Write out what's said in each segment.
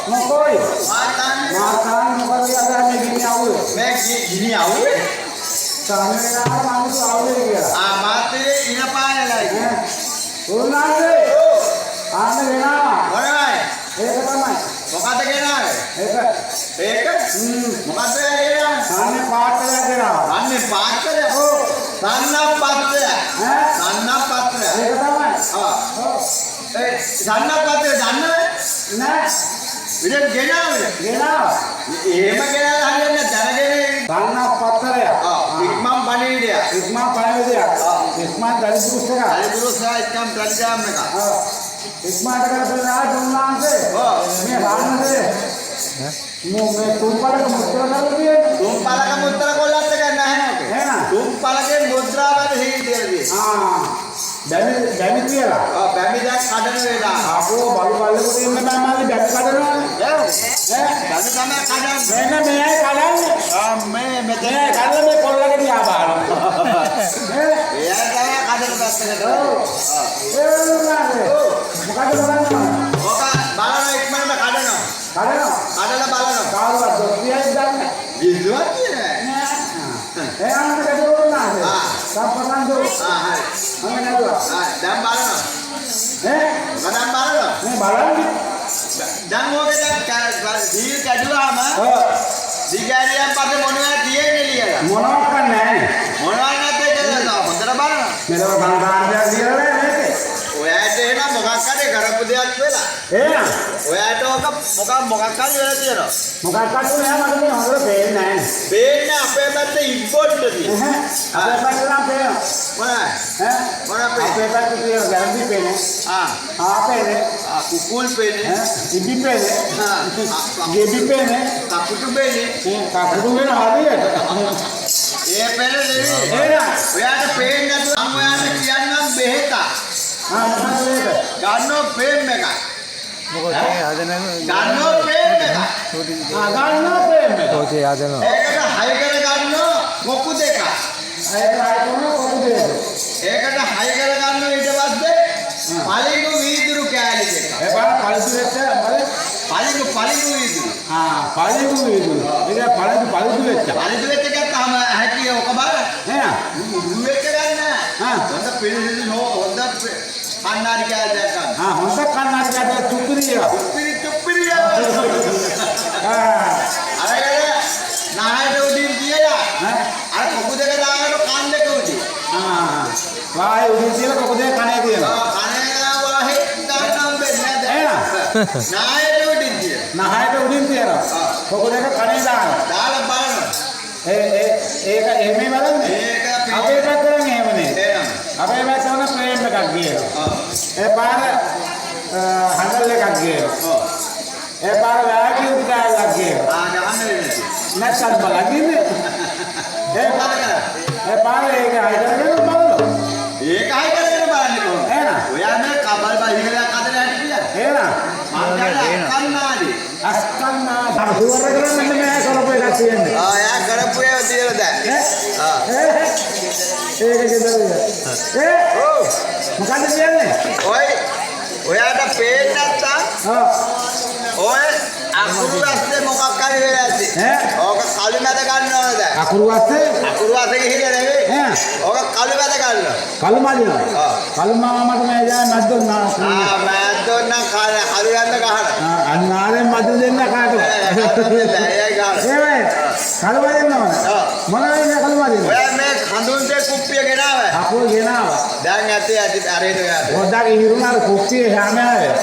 මොකෝයි මාතාන් මොකද කියලා මේ ගිනි ආවේ මේ ගිනි ආවේ සාමේලා මානු ආවේ කියලා මාතේ ඉන පායලයි උරුනාන්නේ ආන්න වෙනවා මොනවයි ඒක තමයි මොකද ගෙනාවේ ඒක මොකද ගෙනා සාන්නේ පාත්‍රය ගෙනාවා අන්නේ පාත්‍රය සන්නප්පත්‍රය සන්නප්පත්‍රය ඒක තමයි ඒ සන්නප්පත්‍රය දන්නවද නෑ විදිහට ගෙනාවේ එහෙම ගෙනාලා හරියන්නේ දැනගෙන සන්නප්පත්‍රය ඉක්මන් පණිවිඩය ඉක්මන් දරිදුරුස්සක එක්කම් ප්‍රතිජාම් එක ඉක්මන්ට කරපුවා දුන්නාන්සේ මේ රාමසේ මේ තුම්පලක මුද්‍රා කරලා තුම්පලක මුද්‍රා කොල්ලත් එක නැහැ එහෙනම් තුම්පලකේ මුද්‍රාවද හිටියේදී බැමි කියලා බැමි දැන් කඩන වේලා අපෝ බලු බලුකට ඉන්න බෑ මාළි බැමි කඩනවානේ බැමි තමයි කඩන්නේ මෙන්න මේයි කඩන්නේ මේ මෙතන කඩලා මේ කොල්ලක දිහා බලන්න එයා තමයි කඩන පැත්තකට ඒ උනානේ මොකද කරන්නේ ඔක බලන ඉක්මනට කඩනවා කඩලා බලනවා කාරුවත් දොස්තියක් ගන්න විදුවත් නෑ එයාට කඩෝනානේ සම්පතන් දෝ හරි මම නේදුවා දැන් බලනවා මම බලනවා මේ බලන්නේ දැන් ඕකේ දැන් දීල් කැඩුවාම දිගෑරියන් පස්සේ මොනවද තියෙන්නේ කියලා මොනවක් නැහැ මොනවද නැත්තේ කියලා හොඳට බලනවා මෙලව සංකාරයක් කියලා මේකේ ඔයාට එන මොකක් හරි කරපු දෙයක් වෙලා එහෙනම් ඔයාට ඕක මොකක් හරි වෙලා තියෙනවා මොකක්ද නෑ මට මේ හොඳට පේන්නේ නැහැ පේන්නේ අපේ පැත්තේ ඉබ්බොට්ට තියෙනවා අපේ පැත්තට නම් පේනවා මොනවද අපේ පැත්තේ තියෙන ගැරන්ටි පේන්නේ පේන්නේ කුකුල් පේන්නේ ඉබි පේන්නේ ගෙබි පේන්නේ කපුටු පේන්නේ කපුටු වෙන හරියට ඒ පේන්නේ නෙවෙයි එහෙනම් ඔයාට පේන්නේ නැතුව මම ඔයාට කියන්නම් බෙහෙත මොකද මේක ගන්නෝ ෆ්‍රේම් එකක් මොකද හදන ගන්නෝ ෆ්‍රේම් එකක් ගන්නවා පේන්නේ ඔකේ හදන ඒකට හයි කර ගන්නෝ මොකු දෙකක් ඒක ආයතන කොහොමද ඒකට හයි කර ගන්නෝ ඊට පස්සේ පලිඟු වීදුරු කෑලි දෙක ඒ බලන්න පළතුරු වෙච්ච බලන්න පලිඟු වීදුරු පළතුරු වීදුරු ඒක පළතුරු වෙච්ච එකක් තම හැකිය ඔක බලන්න නෑ උඩු එක ගන්න හොඳ පිළිසිදු නෝ හොඳ කන්නාඩි කෑල්ලක් ගන්න හොඳ කන්නාඩි කෑල්ලක් චුප්පිරිය චුප්පිරිය අරගෙන නායක උඩින් තියලා අර කොකු දෙක දාගෙන කන් දෙක උඩින් වායි උඩින් තියලා කොකු දෙක කනේ තියලා කනේ වාහේ ගන්නම් බෙන්නේ නැහැ නායක උඩින් තියලා නායක උඩින් තියලා කොකු දෙක කනේ දාලා බලනවා ඒක එහෙම බලන්නේ ඒක අපේ පැත්තෙන් එහෙම නේ එහෙනම් අපේ පැත්තෙන් ෆ්‍රේම් එකක් ගියලා ඒ පාර හඳල් එකක් ගියලා ඒ පාර වැකියුම් කෑල්ලක් ගියලා ගහන්න වෙන්නේ නැත්නම් බලන්නේ ඒ පාර ඒක හයිදගෙන බලනවා ඒක හයි කරගෙන බලන්නේ කොහොමද එහෙනම් ඔයා මේ කබල් බයිහිලක් අතර යන්න කියලා එහෙනම් කන්නාඩි අස්කන්නා සුවර කරන්නේ මෙන්න මේ කරපු එකක් තියෙන්නේ යා කරපු ඒවා තියලා දැන් ඒක ගෙදරද මොකද කියන්නේ ඔයාට පේන්නේ නැත්තම් ඔය අකුරු ඇස්සේ මොකක් හරි වෙලා ඇති ඕක කළු මැද ගන්නවද දැන් අකුරු ඇස්සේ ගිහිල්ලා නෙවෙයි ඕක කළු මැද ගන්නවා කළු මදිනවා කළු මාමට මේ දැන් මැද්දොන්නා මැද්දොන්න කළු යන්න ගහන අන්නාරේ මැද්ද දෙන්න කාටද එයයි ගහන ඒ කළු මදිනවද මොනවද කළු මදිනවා ඔයා මේ හඳුන් දෙක කුප්පිය ගෙනාව අපෝ ගෙනාවා දැන් ඇති අරේට ඔයාට පොඩ්ඩක් ඉහිරුණා කුප්පිය හැමෑවේ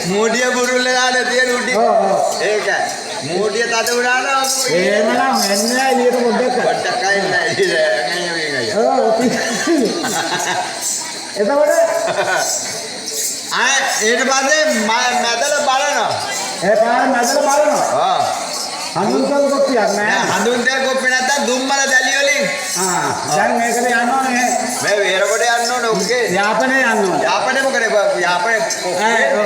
මෝඩිය බුරුල්ල දාලා තියෙන උඩි ඒක මෝඩිය තද උනා නම් එහෙමනම් එන්නේ එළියට පොඩ්ඩක් පොඩ්ඩක් අයින් එතකොට ඊට පස්සේ මැදල බලනවා ඒ පාර මැදල බලනවා හඳුන් කල් කොප්පියක් නෑ හඳුන් දෙක කොප්පිය නැත්තම් දුම්මල දැලි වලින් දැන් මේකට යන්න ඕනේ මේ වේරකොට යන්න ඕනේ ඔක්ගේ යාපනයේ යන්න ඕනේ යාපනේ මොකද යාපනේ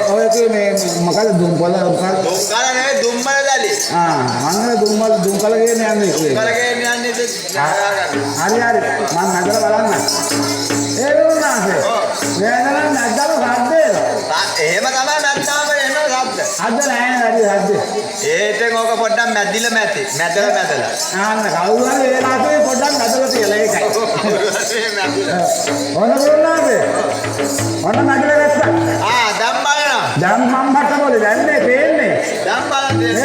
ඔය මේ මොකද දුම්කල නෙවෙයි දුම්මල දැලි මංගල දුම්කල කියන යන්නේ දුම්කල කියන යන්නේ හරි මම නැගලා බලන්න ඒ වුණාසේ නේදනම් නැද්දම සද්දේ එහෙම තමයි නැත්නම් එනවා සද්ද අද නෑ වැඩි හද්ද. ඒටෙන් ඕක පොඩ්ඩක් මැදිලා මැති. මැදලා. ආන්න කවුරු හරි ඒ ලාසේ පොඩ්ඩක් මැදලා තියලා ඒකයි. මැදිලා. ඕන කොල්ලානේ. ඕන මැදලා ගත්තා. දැන් බලනවා. දැන් මම බට්ටමෝලේ දැන්නේ පේන්නේ. දැන් බලන්න.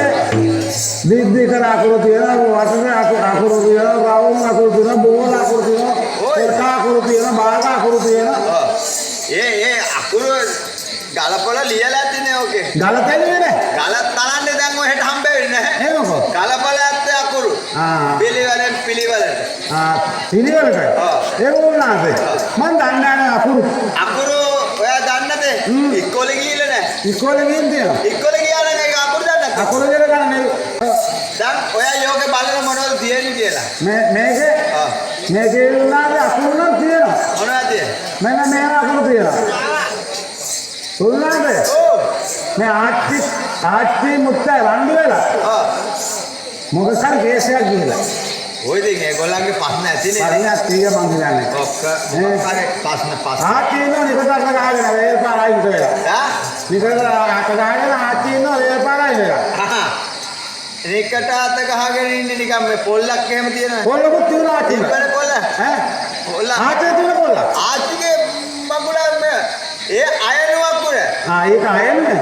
දිද්දි කර අකුරු තියෙනවා වටේ අකුරු තියෙනවා රවුම් අකුරු තියෙනවා බෝල අකුරු තියෙනවා කොටා අකුරු තියෙනවා බාග අකුරු තියෙනවා. ඒ අකුරු ගලපල ලියලා තිනේ ඕකේ. ගලතන්නේ නෑ. ගලත් තරන්නේ දැන් ඔහෙට හම්බ වෙන්නේ නැහැ. ඒ මොකෝ? ගලපල ඇත්තේ අකුරු. පිළිවෙලට. පිළිවෙලට. ඒ වුණාද? මං දන්නේ නැහැ අකුරු. අකුරු ඔයා දන්නද? ඉස්කෝලේ ගිහිල්ලා නැහැ. ඉස්කෝලේ ගිහින් තියෙනවා. ඉස්කෝලේ ගියා නම් ඒක අකුරු දන්නේ නැද්ද? අකුරු දෙල ගන්න දැන් ඔයා යෝගේ බලන මොනවද තියෙන්නේ කියලා. මේකේ වුණාද අකුරු නම් තියෙනවා. මොනවද තියෙන්නේ? මෙන්න මේ අකුරු තියෙනවා. උනාද? මේ ආච්චි මුත්තා රණ්ඩු වෙලා. මොකද සර් කේසයක් ගිහලා. ඔය ඉතින් ඒගොල්ලන්ගේ ප්‍රශ්න ඇතිනේ. පරිණත් කීය මං කියන්නේ. ඔක්කොම ප්‍රශ්න. ආච්චි ඉන්නෝ නිකතර ගහගෙන වේල් පාරයි උදේලා. නිකතර අත ගහගෙන ආච්චි ඉන්නෝ වේල් පාරයි උදේලා. නිකට අත ගහගෙන ඉන්නේ නිකන් මේ පොල්ලක් එහෙම තියෙනවා. පොල්ලකුත් තියෙනවා ආච්චි. ඉබ්බර පොල්ල. පොල්ල. ආච්චි තියෙන පොල්ල. ආච්චිගේ මගුලක් ඒ අයනුවක් උර. ඒක අයන්නේ.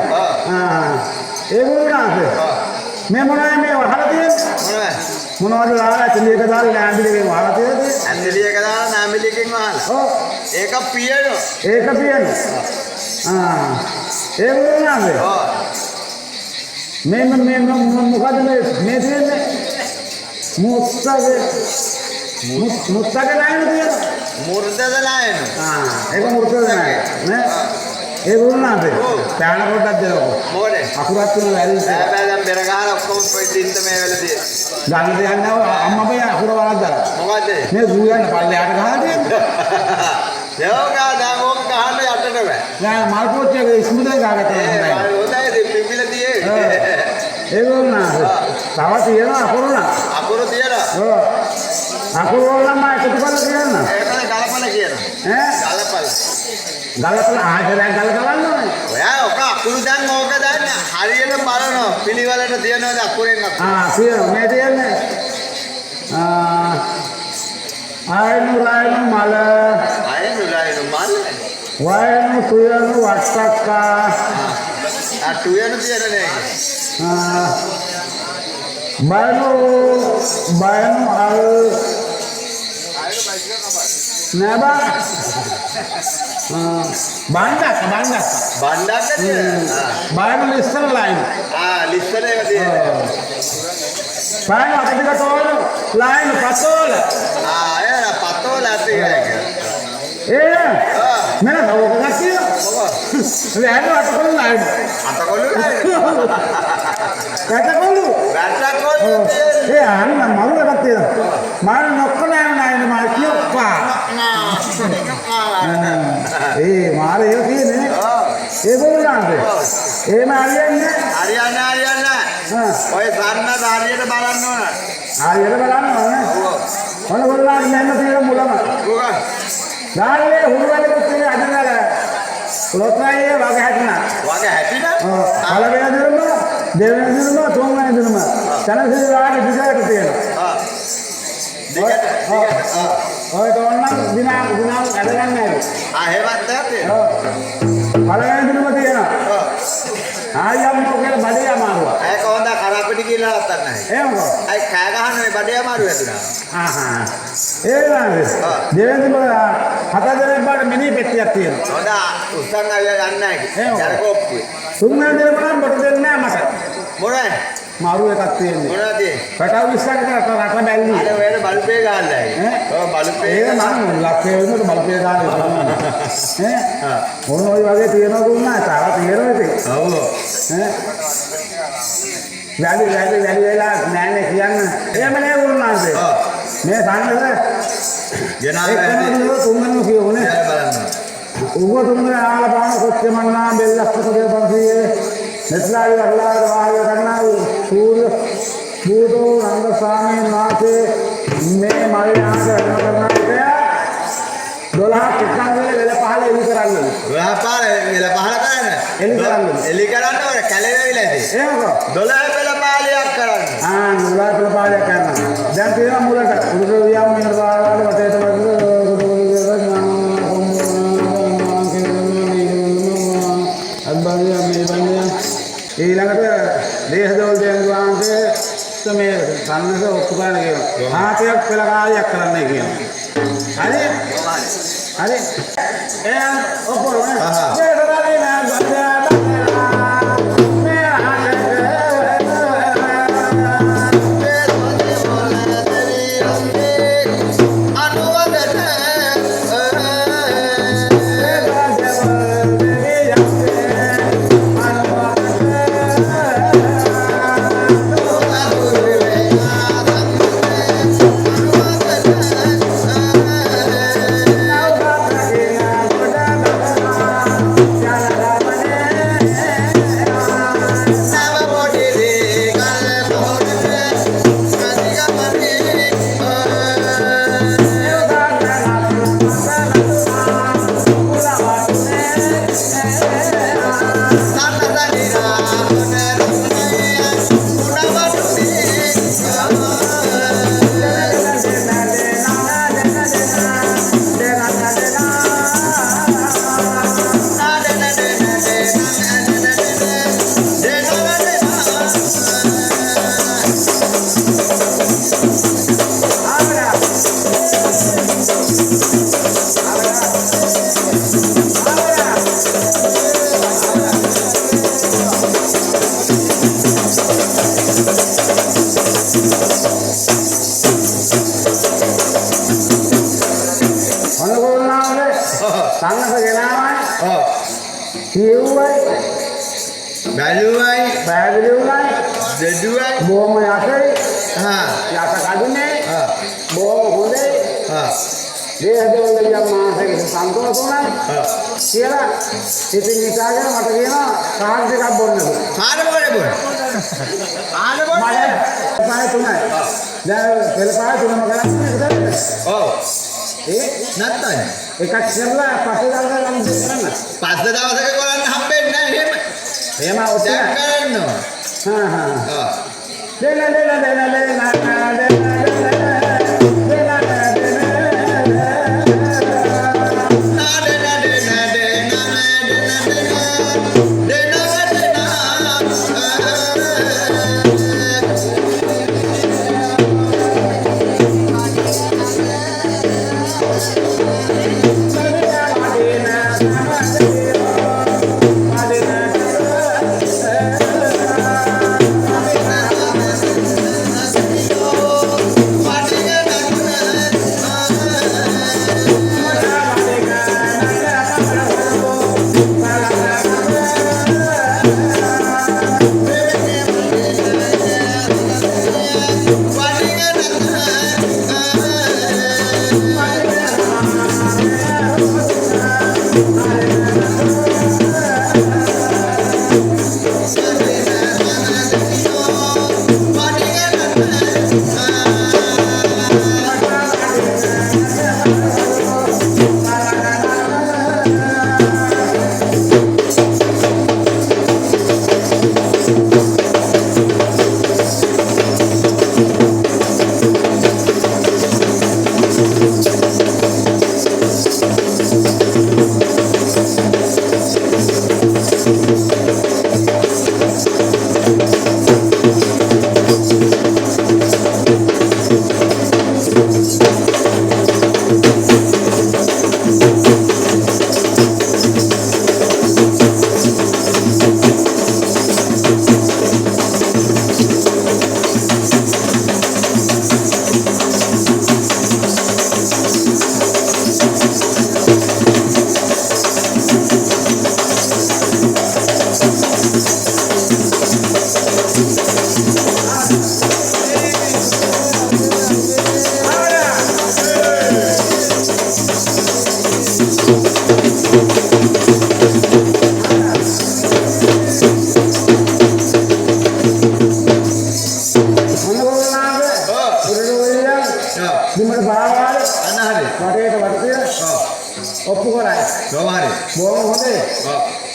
ඒ වුණාද? මේ මොනවද මේ වහලා තියෙන්නේ? මොනවද දාලා ඇඳිලියක දාලා නැඹිලියකින් වහලා තියෙන්නේ? ඇඳිලියක දාලා නැඹිලියකින් වහලා. ඒක පියනෝ. ඒක පියනෝ. ඒ වුණාද? මේ මොකද මේ තියෙන්නේ? මුත්තගේ නයින තියෙනවා. මුර්දද නයින. ඒක මුර්දද නයින. නේ? ඒ වුණාද? පැන පොඩ්ඩක් දෙනකො. මොකද? අකුරක් තුන වැරදි. බෑ දැන් බෙර ගහලා ඔක්කොම දින්ත මේ වෙල තියෙන. ගන්න දෙන්නේ අම්මා බය අකුර වරද්දලා. මොකද? මේ දූ යන පල්ලෙහාට ගහලා තියෙන්නේ. යෝගා දැන් ඕක ගහන්න යටට බෑ. නෑ මල් පොච්චියක ඉස්මුදේ ගාගත්තා. හොඳයි පිපිල තියෙන්නේ. ඒ වුණාද? තව තියෙනවා අකුරු නා. අකුරු තියෙනවා. අකුරු වල නම් එකතු කරලා කියන්න. ඒකනේ ගලපල කියනවා. ගලපල ආයෙත් ගලපලන්න ඕනේ. ඔයා ඔක අකුරු දැන් ඕක දැන් හරියට බලනවා. පිළිවෙලට තියෙනවද අකුරෙන් අකුර. තියෙනවා. මේ තියෙන්නේ. ආයනු මල. වයනු තුයනු වට්ටක්කා. තුයනු තියෙනනේ. බයනු අල් නබා බණ්ඩක්ක තියෙනවා. බයනු ලිස්සන ලයින්. ලිස්සන එක තියෙනවා. බයනු අකටික තෝල ලයින් පතෝල. එන පතෝල ඇති එක. මෙන්න ඕක ගැසිය. වැට අතකොළු ලයින්. අතකොළු ලයින්. වැටකොළු. ඒ අන්න මරු එකක් තියෙනවා. මම නොක්කලා නෑ මම කියොක්කා. මාර ඒක තියෙන්නේ. ඒ බෝලන්ද. එහෙම හරියන්නේ. ඔය සන්න හරියට බලන්න ඕන. හරියට බලන්න ඕනේ. ඔන්න ගොල්ලන් මෙන්න තියෙන මුලම. දාන්නේ හුරුවලට තියෙන අදනල. ලොත්‍රායේ වගේ හැටිනා. පළවෙනි දිනම, දෙවෙනි දිනම, තුන්වෙනි දිනම. තනසිරි වාගේ දිගට තියෙනවා. ඔය තෝරන්න දින අදගන්න නෑ. එහෙමත් නැත්තේ. පළවෙනි දිනම තියෙනවා. ආයම් මොකද බඩේ අමාරුවා. ඒක හොඳ කරපිටි කියලා නැත්තත් නැහැ. එහෙමද? අය කෑ ගහන මේ බඩේ අමාරු වැදුනා. ඒ නේද? දෙවෙනි දින හත දෙනෙක් බාට මිනි පෙට්ටියක් තියෙනවා. හොඳ උස්සන් අය යන්නේ නැහැ. ජරකෝප්පුවේ. තුන්වෙනි දින මම බඩ දෙන්නේ නැහැ මට. මොනවද? මාරු එකක් තියෙන්නේ. මොනවද තියෙන්නේ? පැටව 20කට රට බැල්ලි. අර වෙන බල්බේ ගහන්නයි. ඔව් බල්බේ. ඒක නම් ලක්ෂය වෙනකොට බල්බේ ගහන්නේ. මොන ඔය වගේ තියෙනවා දුන්නා. තාම තියෙනවා ඉතින්. ඔව්. වැඩි වෙලා නෑනේ කියන්න. එහෙම නේ වුණාද? මේ සංගත ජනාධිපති තුන්වෙනි කියෝනේ. බලන්න. උග තුන්වෙනි ආලපාන කොච්චමන්නා බෙල්ලක්කතේ පන්සියේ මෙත්ලාවි අල්ලාහ් වාහය කරනා සූර්ය බූදෝ රංග ස්වාමීන් වහන්සේ මේ මල් යාග කරනකොට 12ක් එකංගල වෙල පහල එලි කරන්න. 12 පාර වෙල පහල කරන්න. එලි කරන්න. එලි කරන්න ඕනේ කැලේවිලා ඇති. එහෙමද? 12 වෙල පාලියක් කරන්න. 12 වෙල පාලයක් කරන්න. දැන් තියෙනවා මුලට. උඩට වියම් මෙහෙර පාරවල වටේට ඊළඟට දේහදෝල් දෙවියන්ගේ මේ සම්නස ඔක්කොම කියනවා. ආතයක් පෙළ කාලයක් කරන්නයි කියනවා. හරි? හරි. එහෙනම් ඔක්කොම සංඝස ගෙනාවයි. ඔව්. කියුවයි. බැලුවයි. බැලුවයි. දෙදුවයි. බොහොම යකයි. යට කඩුනේ. බොහොම හොඳයි. දේහදෝල් දෙවියන් මාසෙක සන්තෝෂ වුණා. කියලා ඉතින් නිකාගෙන මට කියනවා කාඩ් එකක් බොන්නද? කාඩ් මොකද බොන්නේ? කාඩ් බොන්නේ? පාය තුනයි. දැන් පෙළ පාය තුනම කරන්නේ. ඔව්. නැත්තම් එකක් කරලා පස්සේ දවසක් නම් දෙන්න. පස්සේ දවසක කරන්න හම්බෙන්නේ නැහැ එහෙම. එහෙම ඔතන කරන්න ඕන. දෙන්න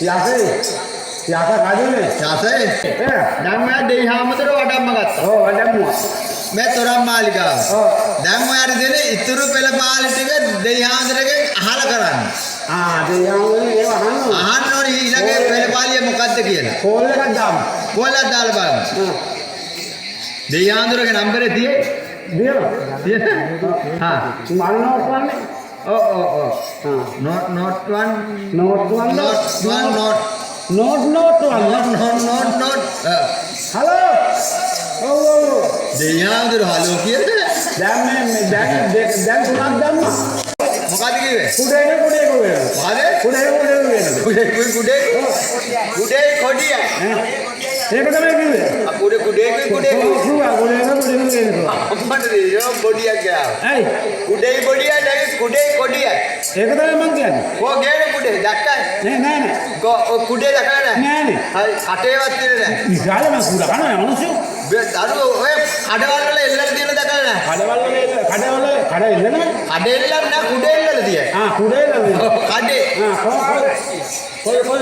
යස කඩුනේ. යසේ. දැන් මම දෙයි හාමුදුර වඩම්ම ගත්තා. ඔව් වඩම්මුවා. මේ තොරම් මාලිගාව. ඔව්. දැන් ඔයාට දෙන ඉතුරු පෙළ පාලි ටික දෙයි හාමුදුරගෙන් අහලා කරන්න. දෙයි හාමුදුරනේ ඒව අහන්න. අහන්න ඕනේ ඊළඟ පෙළ පාලිය මොකද්ද කියලා. කෝල් එකක් දාමු. කොල්ලක් දාලා බලන්න. දෙයි හාමුදුරගේ නම්බරේ තියෙයි. දියලා. හා. මල් නෝට් වන්නේ. ඔව්. හා. not one note one not hello. ඔව්. දෙයි හාමුදුර හලෝ කියන්නේ. දැන් මේ දැන් තුනක් දැම්මා. මොකද කිව්වේ? කුඩේ කොහෙද? කුඩේ කොඩිය. ඒක තමයි කිව්වේ. කුඩේ කිව්වා කුඩේ අම්මට දෙයෝ බොඩියක් ගාව. ඇයි? කුඩේ බොඩිය දැන් කුඩේ කොඩිය. ඒක තමයි මං කියන්නේ. කො ගේන කුඩේ දැක්කයි. නෑ. කුඩේ දැකලා නැහැ. නෑනේ. හරි කටේවත් තියෙන්නේ නැහැ. විශාල මං කුඩා කනවා මිනිස්සු. දරුවෝ ඔය කඩවල් වල එල්ලලා තියෙන දැකලා නැහැ. කඩ ඉල්ලනවා. කඩේ එල්ලලා නැහැ කුඩේ එල්ලලා තියෙයි. කුඩේ ඉල්ලනවා. කඩේ. කොයි වගේ?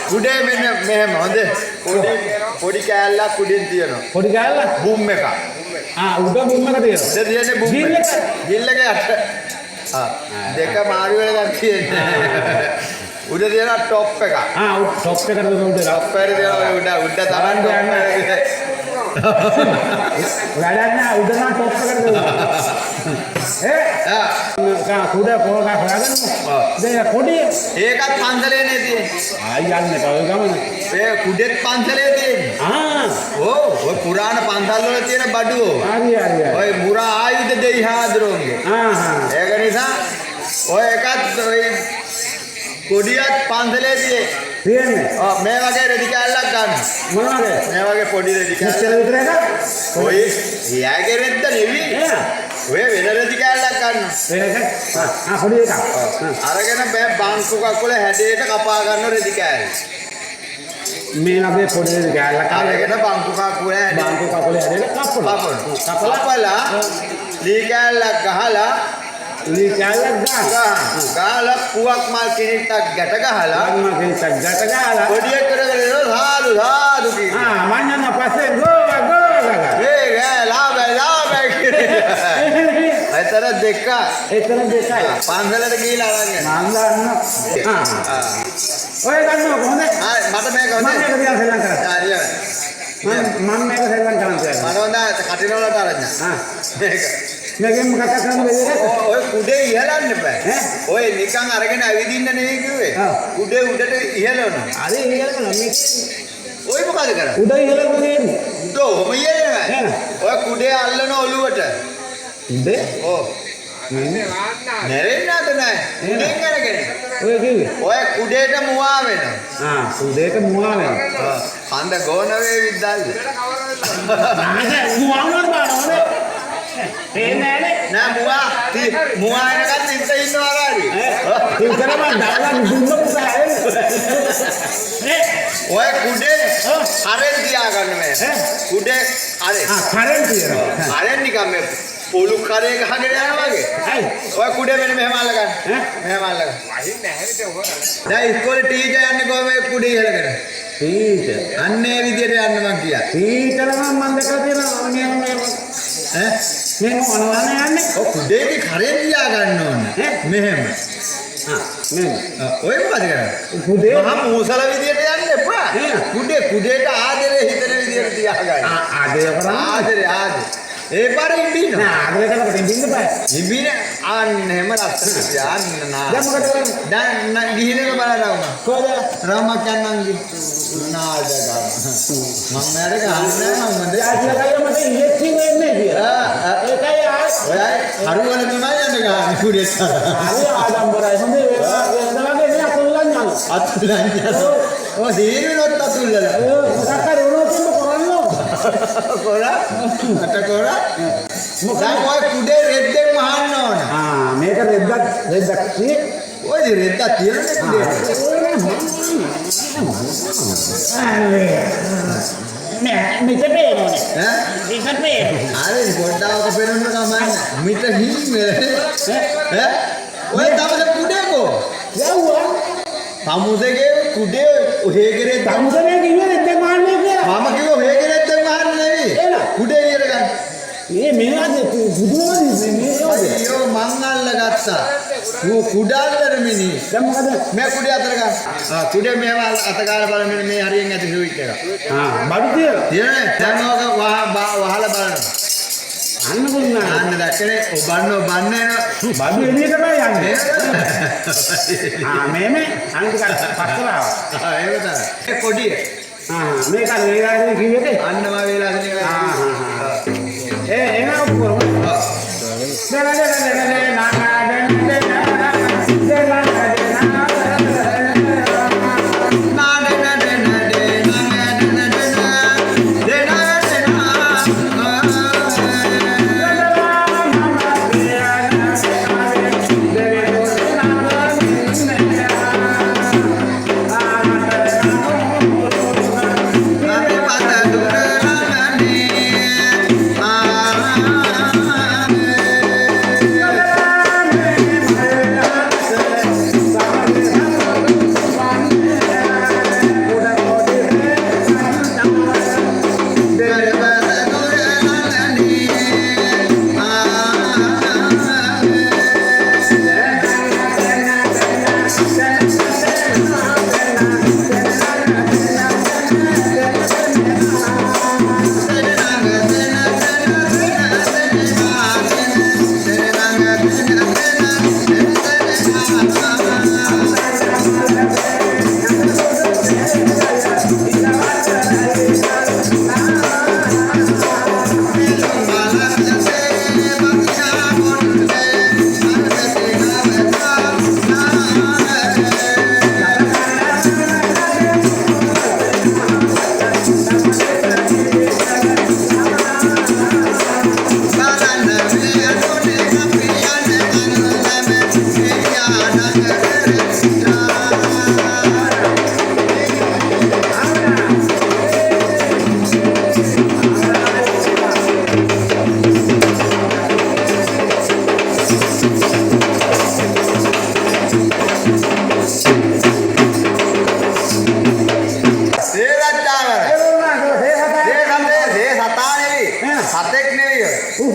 කුඩේ මෙන්න මෙහෙම හොඳ. පොඩි කෑල්ලක් කුඩෙන් තියෙනවා. පොඩි කෑල්ල? බුම් එක. උඩ බුම් එක තියෙනවා. දෙන්නේ බුම් එක. ගිල්ලක යට. දෙක මාරු වෙලා ගන්න තියෙන්නේ. උඩ තියෙන টොප් එක. টොප් එකට උඩ. টොප් එකට තියෙන උඩ තරන් යන්නේ. වැඩක් නෑ උඩ නම් টොප් එකට දෙනවා. කුඩ පොරක හොයාගන්න. දැන් කොඩිය. ඒකත් පන්සලේ නේ තියෙන්නේ. යන්නේ කව ගමන. ඒ කුඩෙත් පන්සලේ තියෙන්නේ. ඔය පුරාණ පන්සල් වල තියෙන බඩුවෝ. හරි. ඔය මුරා ආයුධ දෙයි හාදරෝගේ. ඒක නිසා ඔය එකත් ඔය කොඩියක් පන්සලේ තියෙන්නේ. මේ වගේ රෙදි කෑල්ලක් ගන්න. මොන වගේ? මේ වගේ පොඩි රෙදි කෑල්ලක්. මෙච්චර විතර එක? ඔය යාගේ රෙද්ද නෙවි. ඔය වෙන රෙදි කෑල්ලක් ගන්න. පොඩි එකක්. අරගෙන මේ බාංකු කකුල හැඩයට කපා ගන්න රෙදි කෑල්ල. මේ වගේ පොඩි රෙදි කෑල්ලක් අරගෙන බාංකු කකුල හැඩයට කපලා ලී කෑල්ලක් ගහලා ලී කෑල්ලක් ගහලා පුවක් මල් කෙනෙක්ට ගැට ගහලා පොඩියක් කරගෙන සාදු කියන. මං යන පස්සේ ගෝවා ඒ ලාබයි කියන්නේ. එතන දෙක. පන්සලට ගිහිලා අරන් යන්න. මං දන්න. ඔය ගන්නව කොහොමද? මට මේක හොඳයි. මම මේක දිහා සෙල්ලම් කරා. මම මේක සෙල්ලම් කරන් තියනවා. මම හොඳ කටිනවලට අරන් යන්න. මේක. මේකෙන් මොකක්ද කරන්නේ? ඔය කුඩේ ඉහලන්න බෑ. ඔය නිකන් අරගෙන ඇවිදින්න නෙවෙයි කිව්වේ. කුඩේ උඩට ඉහලනවා. අර ඉහලනවා මේක. ඔය මොකද කරන්නේ? උඩ ඉහලනවා නෙන්නේ. උඩ ඔහම ඉහලනවා. ඔය කුඩේ අල්ලන ඔලුවට. උඩේ? ඔව්. නැරෙන්නද නැහැ. උඩෙන් අරගෙන. ඔය කිව්වේ. ඔය කුඩේට මුවා වෙනවා. කුඩේට මුවා වෙනවා. කන්ද ගෝන වේවිත් දැල්ල. මුවා වුණානේ. නෑ මුවා එනකන් ඉන්න ඉන්නවා රාඩි. ඒකම දාලා දුන්න පුතා ඔය කුඩේ කරෙන් තියාගන්න මේ. කුඩේ කරෙන් තියනවා. කරෙන් නිකන් මේ පොලු කරේ ගහගෙන යනවා වගේ. ඔය කුඩේ මෙන්න මෙහෙම අල්ලගන්න. මෙහෙම අල්ලගන්න. දැන් ඉස්කෝලේ ටීචර් යන්නේ කොහමද කුඩේ ඉහලගෙන? ටීචර්. අන්නේ විදියට යන්න මං කියා. ටීචර් මම දැකලා තියෙනවා මේ මේ මොනවද යන්නේ? ඔය කුඩේගේ කරෙන් තියාගන්න ඕන. මෙහෙම. ඔය මොකද කරන්නේ? කුඩේ මහා මූසල විදියට යන්න එපා. කුඩේට ආදරේ හිතන විදියට තියාගන්න. ආදරේ. ඒ පාරේ ඉඳින්න. නෑ ආදරේ කරනකොට ඉඳින්න බෑ. ඉබින අන්න එහෙම ලස්සනට යන්න නා. දැන් මොකද කරන්නේ? දැන් ගිහිනක බලනවා. කොහෙද? රාමක් යන්නම් ගි. නාද ගන්න. මම වැඩ ගහන්නේ මම යාත්‍රා කයිය මට ඉලෙක්ට්‍රික් වෙන්නේ කියලා. ඒකයි ඔයයි හරුවල තුනයි යන්න ගන්න කුඩේට. හරි ආඩම්බරයි. හොඳ වෙනදගේ නේ අතුල්ලන් යනවා. අතුල්ලන් යනවා. ඔය දීවිනොත් අතුල්ලලා. මොකක් හරි වුණොත් කරන්නේ. කොරා මොකක් ඔය කුඩේ රෙද්දෙන් මහන්න ඕන. මේක රෙද්දක් නේ. ඔය රෙද්දක් තියෙනනේ කුඩේ. නෑ මෙතන පේනෝනේ. මෙතන පේන. අර පොඩ්ඩාවක පේනොත් තමයි. මිට හිම් ඔය තමයි කුඩේ කො. යවුවා. සමුදගේ කුඩේ ඔහේ කරේ තමුදනේ කිව්වේ දෙද්දක් මහන්නේ කියලා. මම කිව්ව ඔහේ කරේ දෙද්දක් මහන්නේ නෙවෙයි. කුඩේ විතර ගන්න. මේවාද බුදුමෝදි මේ අයියෝ මං අල්ලගත්තා. කුඩාල්ලර මිනි. දැන් මොකද? මේ කුඩේ අතර ගන්න. කුඩේ මේව අත ගාලා බලන්න මේ හරියෙන් ඇති ස්විච් එක. බඩු තියලා. තියනේ. දැන් ඕක වහලා බලන්න. අන්න බුදුනා. අන්න දැක්කනේ ඔබන්න එනවා. බඩු එළියට තමයි යන්නේ. මේමේ අන්තික පස්සරාව. ඒක තමයි. ඒ කොඩිය. මේක වේලාවේ කිව්වේද? අන්න මම වේලාසනේ. එනවා කොරම.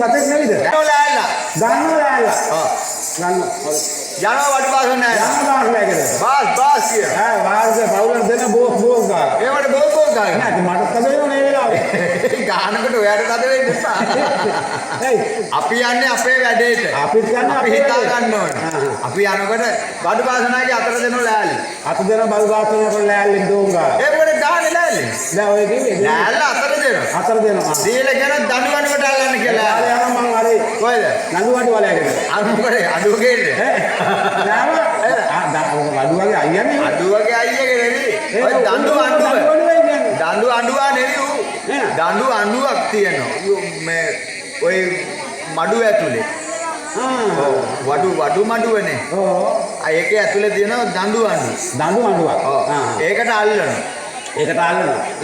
සතෙක් නෙවිද? ගන්නවා යනවා වඩු පාසල් නැහැ. බාස් කිය. වාස් පවුලට දෙන බෝස් ගාලා. ඒවට බෝස් ගාලා. නෑ මට තද වෙනව මේ වෙලාවේ. ගානකට ඔයාට තද වෙන්න එපා. අපි යන්නේ අපේ වැඩේට. අපිත් යන්නේ අපි හිතා ගන්න ඕනේ. අපි යනකොට වඩු පාසනාගේ අතර දෙනව ලෑලි. අත දෙන බල් පාසනකට ලෑල්ලෙන් දෝන් ගාලා. ඒකට ගානේ ලෑලි. නෑ ඔය කිව්වේ. ලෑල්ල අතර දෙනවා. අතර දෙනවා. දීලා කියන දඬුවමකට අල්ලන්න කියලා. යනවා මං අරේ. කොහෙද? නළුවට වලයකට. අරුමකේ අඩුව ගේන්නේ. නෑම අඩුවගේ අයියනේ. අඩුවගේ අයියගේ නෙවෙයි. ඔය දඬු අඬුවා නෙවෙයි ඌ. දඬු අඬුවක් තියෙනවා. මේ ඔය මඩුව ඇතුලේ. වඩු මඩුවනේ. ඒකේ ඇතුලේ තියෙනවා දඬු අඬුවක්. ඒකට අල්ලනවා.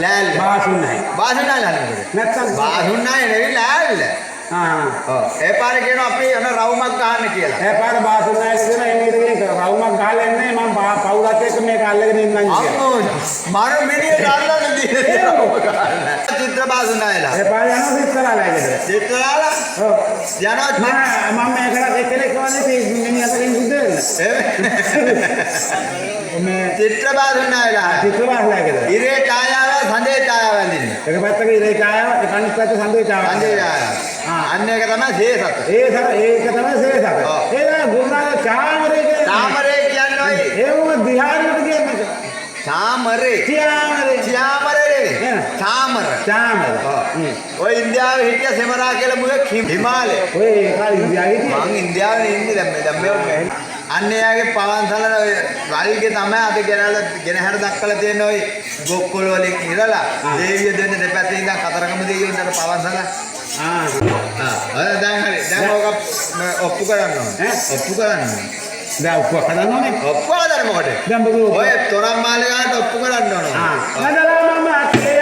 ලෑල්ල. බාසුන් නැහැ. බාසුන් නැහැ. නැත්තම් බාසුන් නැහැ නෙවෙයි ලෑල්ල. ඒ පාරේ කියනවා අපි යන රවුමක් ගන්න කියලා. ඒ පාරේ බාසුන් නැහැ කියන එන්නේ රවුමක් ගහලා එන්නේ මම පවුලත් එක්ක මේක අල්ලගෙන ඉන්නම් කියලා. මර මිනිහ අල්ලන්න දිනේ. චිත්‍ර බාසුන් නැහැලා. ඒ පාරේ යනවා චිත්‍රාලයකට. චිත්‍රාලා? ඔව්. යනවා මම මේකට එක්කෙනෙක් වන්නේ මිනිහ අතරින් සුද්ධ වෙන්න. මේ චිත්‍ර බාසුන් නැහැලා. චිත්‍රාලයකට. ඉරේ ඡායාව සඳේ ඡායාව ඇඳින්න. එක පැත්තක ඉරේ ඡායාව එක අනිත් පැත්ත සඳේ ඡායාව. සඳේ ඡායාව. අන්න ඒක තමයි සේසත. ඒක තමයි සේසත. ඒක ගුරුනාගේ චාමරේ කියන්නේ. චාමරේ කියන්නේ ඒ මොකද දිහාරකට කියන්නේ. චාමරේ. චාමර. ඔය ඉන්දියාවේ හිටිය සෙමරා කියලා මුලක් හිමාලය. ඔය කාලේ ඉන්දියාවේ හිටියේ. මං ඉන්දියාවේ ඉන්නේ දැන් මේ අන්න එයාගේ පවන්සල වල්ගේ තමයි අද ගෙනහැර දක්වලා තියෙන ඔය ගොක්කොල වලින් ඉරලා දේවිය දෙන්න දෙපැත්තේ ඉඳන් කතරගම දෙවියන්ට පවන්සල. දැන් හරි. දැන් ඕක ඔප්පු කරන්න ඕනේ. ඔප්පු කරන්න ඕනේ. දැන් ඔප්පු කරන්න ඕනේ. ඔප්පු කරන්න මොකටද? දැන් බගු ඔය තොරම් මාලිගාවට ඔප්පු කරන්න ඕනේ. නදලා මම අක්කේ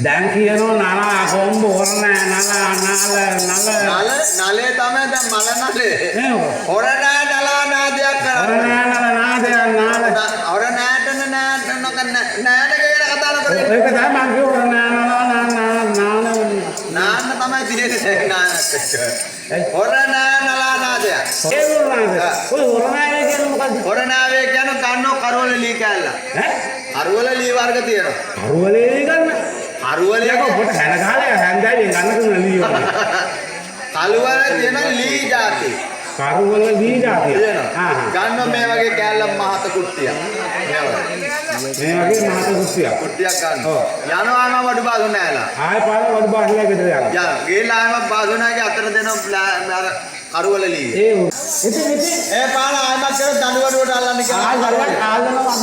දැන් කියනවා නලා කොම්බ හොරන නලා නලේ තමයි දැන් මල නලේ. නේ හොර නෑ නලා නාදයක් හොරන කරන්නේ. නාද හොර නෑට නෑට නෑට කියන කතා කරන්නේ. ඒක තමයි මම කිව්ව හොරන නාන්න තමයි තියෙන්නේ නාන්න. හොර නෑ නලා නාදයක්. ඒ වුණාද ඔය හොරනාවේ කියන්නේ මොකද්ද හොර නාවේ කියන කන්නෝ කරවල ලී කැල්ල. ඈ කරවල ලී වර්ග තියෙනවා. අරුවලේ ගන්න කරවල ඒක පොට හැන කාලේ හැන්දෑවේ ගන්න තුන ලියෝ කළුවල තියෙන ලී જાති. කරුවල දී જાතිය තියෙනවා. ගන්න මේ වගේ කැල්ල මහත කුට්ටියක්. මේ වගේ මහත කුස්සියක් කුට්ටියක් ගන්න. ඔව්. යනවා නම් වඩු බාසු නෑලා. ආය පාර වඩ බාහිලා ගෙදර යනවා යා ගේලා ආයම බාසුනාගේ අතර දෙන අර කරවල ලී. ඒ ඉතින් ඒ පාන ආයමක් කර දඬුවඩුවට අල්ලන්න කියලා. ආය වලට ආල්ලනවා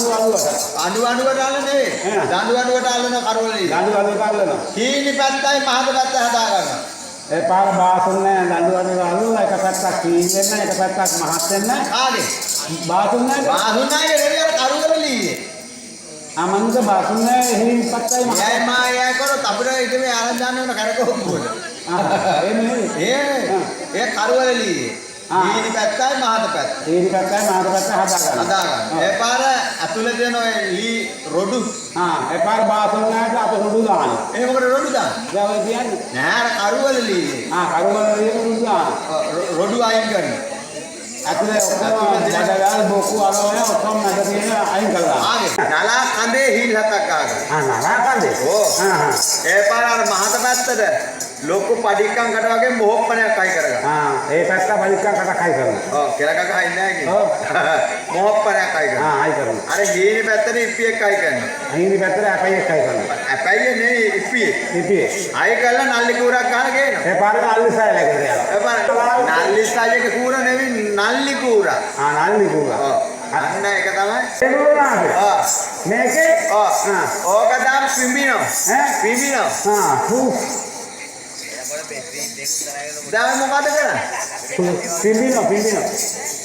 අඳුරවට අඬුවට අල්ලන්නේ නෙවෙයි. දඬුවඩුවට අල්ලන කරවල ලී. දඬු කාල්ලනවා කීනි පැත්තයි මහත පැත්ත හදා ගන්නවා. ඒ පාර බාසුන් නෑ දඬුවට අල්ලනවා එක පැත්තක් කීන් වෙන්න එක පැත්තක් මහත් වෙන්න ආගේ බාසුන් නෑ බාසුනාගේ නෙවෙයි අර කරවල ලී. අමන්ද බාසුන් නෑ එහෙන් පැත්තයි මහත් යයි මායය කරොත් අපිට ඊට මේ ආරංචි ගන්න වෙන කරකවුවොත්. ඒ නෙවෙයි ඒ කරවල ලී. කීනි පැත්තයි මහත පැත්ත. ඒ පැත්තයි මහත් පැත්ත හදා ගන්න හදා ගන්න. ඒ පාර ඇතුලේ තියෙන ඔය ලී රොඩු. ඒ පාර බාසුන් නෑට අප හොඩු දාන ඒ මොකද රොඩු දාන්න? දැන් ඔය කියන්නේ නෑ අර කරවල ලී. කරුවල දී හොඩු දාන රොඩු අයින් කරන්න. ඇතුලේ ඔක්කොම දඩවැල් බොකු අරවල ඔක්කොම නැද තියෙන අයින් කළා ආගේ නලා කඳේ හිල් හතක් ආගන්න. නරකන්නේ ඕ. ඒ පාර අර මහත පැත්තට ලොකු පඩික්කම් කට වගේ මොහොප්පනයක් අයි කරගන්න. ඒ පැත්ත පරික්කම් කටක් අයි කරනවා ඔව් කෙලකක අයින් නෑ කිව්වා. ඔව්. මොහොප්පනයක් අයි කරනවා. අයි කරනවා අර හීනි පැත්තට ඉප්පියක් අයි කරනවා. අයිනි පැත්තට අපයි එකයි කරනවා අපයියේ නෙවෙයි ඉප්පියේ. ඉතින් අයි කරලා නල්ලි කූරක් ගන්න ගේනවා. ඒ පාරේ අල්ලිසයල ගෙදර යනවා ඒ පාර නල්ලි සාජක කූර නෙවෙයි නල්ලි කූරා. නල්ලි කුවා ඔව්. අන්න ඒක තමයි. ඒ නුනාද ආ. මේකේ ඕක දම් පිඹිනෝ. පිඹිනෝ. හූ දැන් මොකද කරන්නේ? පිම්බිනෝ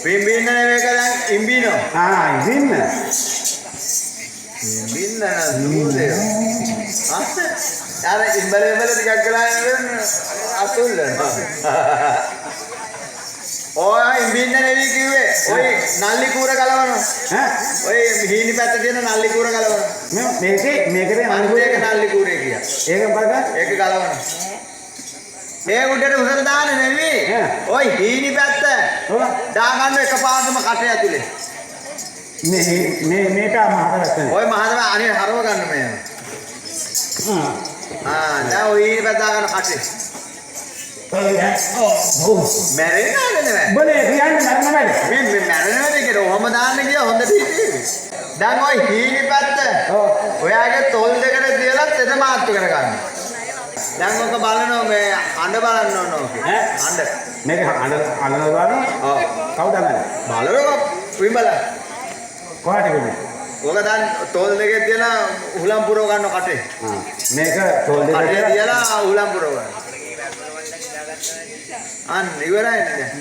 පිඹින්න නෙවෙයි කරන් ඉඹිනෝ. ඉතින් ඉඹින්න නෑ. අර ඉඹලෙ ටිකක් ගලා යන අතුල්ලනවා. ඔය ඉඹින්න නෙවෙයි කිව්වේ. ඔය නල්ලි කූර ගලවනවා. ඔය හීනි පැත්ත තියෙන නල්ලි කූර ගලවනවා. මේකේ අනිත් නල්ලි කූරේ කිය. ඒක බලන්න ඒක ගලවනවා. මේ උඩට උසට දාන්නේ නෙවෙයි. ඔය හීනි පැත්ත දාගන්න එකපාරටම කටේ ඇතුලේ. මේක මහරතන ඔය මහරම අනේ හරව ගන්න මේ. දැන් ඔය හීනි පැත්ත දාගන්න කටේ. මැරෙන්නේ නැහැ. බනේ කියන්නේ මරන්න බෑ මේ මැරෙන්නේ කියලා ඔහම දාන්න ගියා හොඳට හිටියේ. දැන් ඔය හීනි පැත්ත ඔයාගේ තොල් දෙකට තියලා තෙත මාත්තු කරගන්න. දැන් ඔක බලනවා මේ අඬ බලන්න ඕන ඕකේ. අඬ. මේක අඬ බලන්න. ඔව්. කවුද අඬන්නේ? බලනවා විඹල. කොහාට ගියේ? ඔක දැන් තොල් දෙකේ තියලා හුලම් පුරව ගන්න කටේ. මේක තොල් දෙක කටේ තියලා හුලම් පුරව ගන්න. අන්න ඉවරයි නේද?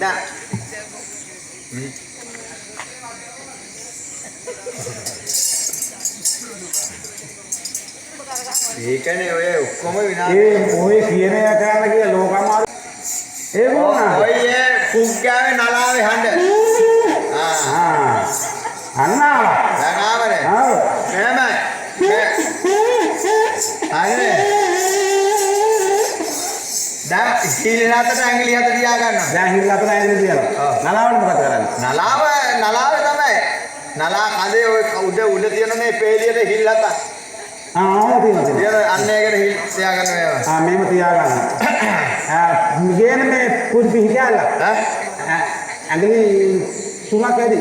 දැන් ඒකනේ ඔය ඔක්කොම විනාශ. ඔය කියන යකාන කිය ලෝකමාරු ඒක වුණා. ඔය කුග්ගාවේ නලාවේ හඬ. අන්නා. දැන් ආවනේ. ආව. එහෙමයි. හරිනේ. දැන් ඉතිලා හතට ඇඟිලි හත තියා ගන්නවා. දැන් හිල් අතර ඇඟිලි තියනවා. නලාවට මොකද කරන්නේ? නලාව තමයි. නලා කඳේ ඔය උඩ තියෙන මේ පේලියට හිල් හත. තියෙනවා. අන්න ඒකට හිල් තියා ගන්න මේවා. මේම තියාගන්න. ගේන මේ කුඩි පිටියල්ලා. ඇඟිලි 3ක් ඇති.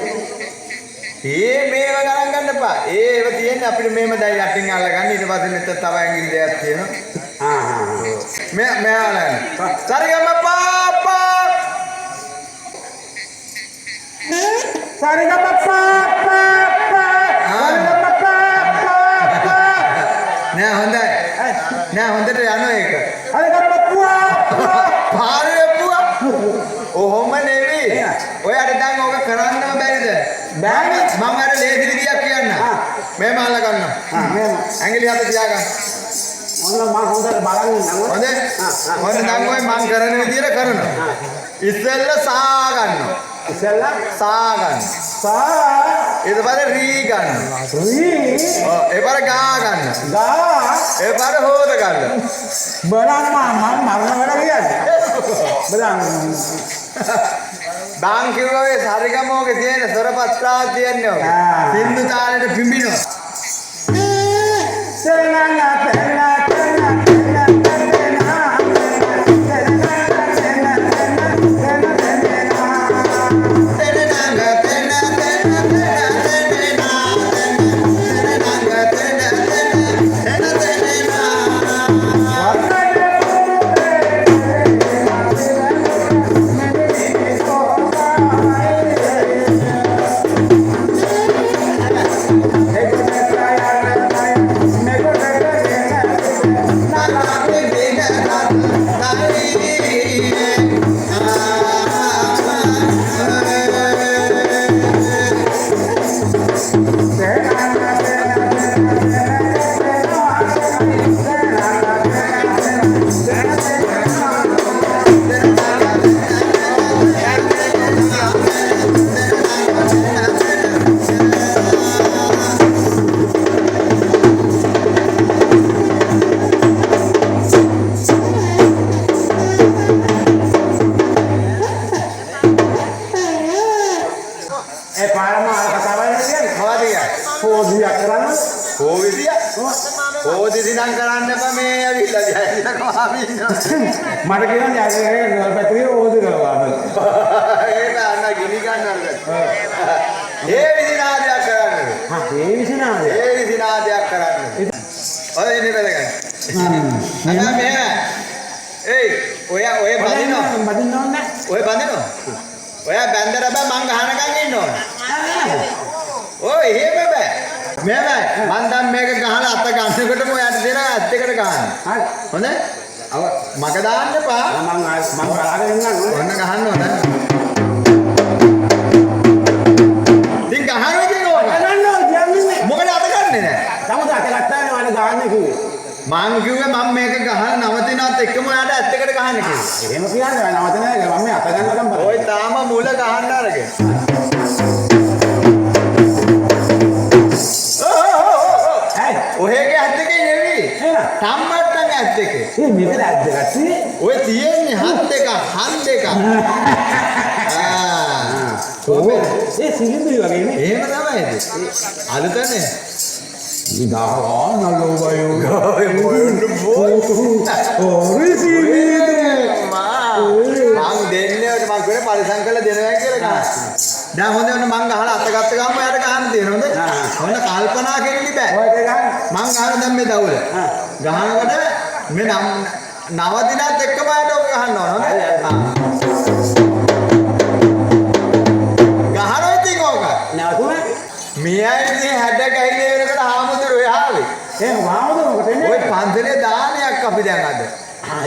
මේව ගණන් ගන්න එපා. ඒව තියෙන්නේ අපිට මේම දැන් යටින් අල්ල ගන්න. ඊට පස්සේ මෙතන තව ඇඟිලි දෙකක් තියෙනවා. මෙයාලා. සරිගම පාපා. සරිගම පාපා. නෑ හොඳයි. නෑ හොඳට යනවා ඒක. සරිගම පුවා. පාරේ පුවා. ඔහොම නෙවෙයි. ඔයාට දැන් ඕක කරන්නම බැරිද? බෑනේ. මම අර ලේසිලි ගියක් කියන්න. මේම අල්ල ගන්නවා. මේම. ඇඟිලි හත තියාගන්න. ඔන්න මම හොඳට බලන් ඉන්නම්. හොඳේ? හොඳ දැන් ඔය මම කරන විදියට කරනවා. ඉස්සෙල්ල සා ගන්නවා. ඉස්සෙල්ලා සා ගන්න. සා ඊට පස්සේ රී ගන්න. rii ඒ පාර ගා ගන්න. ගා ඒ පාර හොද ගන්න. බලන්න මම මරණ වැඩ කියන්නේ. බලන්න. බාන් කිව්වා ඒ සරිගමෝගේ තියෙන සොරපත්‍රා තියන්නේ ඔක. සින්දු තාලෙට පිඹිනවා. ඕදිසිනම් කරන්න එපා මේ ඇවිල්ලා ජයසිරකම අපි ඉන්නවා. මට කියනවා ජයසිරකේ පැත්තේ ඕදි කරවා. ඒක අන්න ගිනි ගන්නවද? ඒ විදිනාදයක් කරන්න. ඒ විසිනාදේ. ඒ විදිනාදයක් කරන්න. ඔය ඉන්නේ බැලගන්න. අන්න මෙහෙම. ඒයි ඔය බඳිනවා. බඳින්න ඕනේ. ඔය බඳිනවා. ඔය බැන්දර බෑ මං ගහනකන් ඉන්න ඕනේ. ඔය එහෙම බෑ. මෙහෙමයි මං දැන් මේක ගහලා අත ගන්නකොටම ඔයාට දෙන ඇත් එකට ගන්න. හරි. හොඳයි? අව මග දාන්න එපා. මම බලාගෙන ඉන්නම්. ඔන්න ගහන්න ඕන. ඉතින් ගහනවා කියනවා. ගන්න ඕනේ කියන්නේ. මොකද අත ගන්නෙ නෑ. සමහර අත ගත්තාම වල ගන්න කිව්වේ. මං කිව්වේ මම මේක ගහලා නවතිනවත් එක්කම ඔයාට ඇත් එකට ගහන්න කිව්වා. එහෙම කියන්නේ නවත නෑ මම මේ අත ගන්නකම් බලන්න. ඔය තාම මුල ගහන්න අරගෙන. ඔහේගේ ඇත් දෙකේ නෙවෙයි. සම්මට්ටම් ඇත් දෙකේ. මේක ඇත් දෙකක් තියෙන්නේ. ඔය තියෙන්නේ හත් දෙක, හත් දෙක. ඒ සිලිඳුයි වගේ නේ. එහෙම තමයි ඒක. අලුතනේ. ඉදාවා නල්ලෝ බයෝ. මං දෙන්නේ මං කරේ පරිසම් කරලා දෙනවා කියලා ගන්න. දැන් හොඳ මං ගහලා අත ගත්ත ගමන් යාට ගහන්න තියෙන හොඳ. හොඳ කල්පනා කෙරෙන්න බෑ. ඔය දෙක ගන්න. මං ගහන දැන් මේ දවුල. ගහනකොට මේ නව දිනත් එක්කම යාට ඔක ගහන්න ඕන හොඳ. ගහනවා ඉතින් ඕක. නැවතුනේ. මේ අයිනේ හැඩ ගහිනේ වෙනකොට හාමුදුරුවෝ එහාවේ. ඒ වහමද මොකද එන්නේ? ඔය පන්සලේ දානයක් අපි දැන් අද.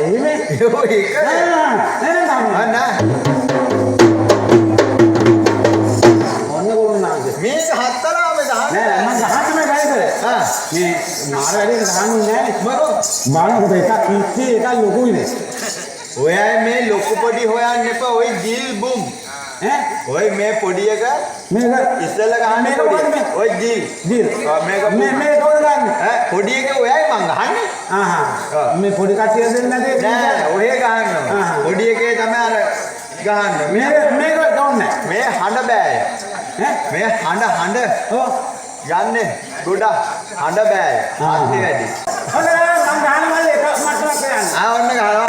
එහෙමේ. ඔය එක. නෑ අන්න ඔන්න කොරුණාද? මේක හත්තරාම ගහන්නේ. නෑ මම ගහන්නේ ගහයි කරේ. මේ මාර වැඩේ ගහන්නේ නෑනේ. බලනකොට එකක් කිච්චි එකක් ලොකුයිනේ. ඔයයි මේ ලොකු පොඩි හොයන්න එපා. ඔය ජිල් බුම්. ඈ ඔය මේ පොඩි එක මේක ඉස්සෙල්ලා ගහන්නේ මේක පොඩි. මොකද මේ? ඔය ජීල්. ජීල්. මේක මේ කවුද ගන්නේ? ඈ පොඩි එක ඔයයි මං ගහන්නේ. මේ පොඩි කට්ටිය දෙන්නේ නැති නෑ ඔය ගහනවා. පොඩි එකේ තමයි අර ගහන්නේ. මේක ගොන්නේ. මේ හඬ බෑය. ඈ මේ හඬ ඔව් යන්නේ ගොඩක් හඬ බෑය. අත්ති වැඩි. හොඳ මම ගහන මල්ලේ එක මට්ටමක් කරන්න. ඔන්න ගහනවා.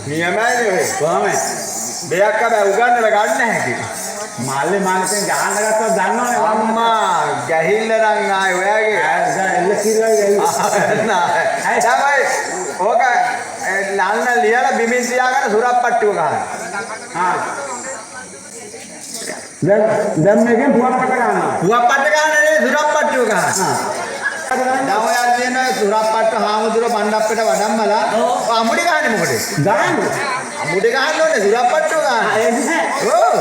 නියමයි ඔය. කොහමද? දෙයක් අබ උගන්නලා ගන්න හැකි. මල්ලේ මානකෙන් ගහන්න ගත්තොත් දන්නවනේ අම්මා ගැහිල්ල නම් ආයේ ඔයාගේ එල්ල කිරවයි තමයි ඕක ලන්න ලියලා බිමින් තියාගෙන සුරප්පට්ටුව ගන්න. දැන් මේකෙන් පුවප්පට ගන්නවා. පුවප්පට්ට ගන්න නේ සුරප්පට්ටුව ගන්න. දැන් ඔයා කියන සුරප්පට්ට හාමුදුර පණ්ඩප්පට වඩම්මලා අමුඩි ගහන්නේ මොකටද? ගන්න. අමුඩි ගහන්න ඕනේ සුරප්පට්ටුව ගන්න. ඒ නෑ. ඔව්.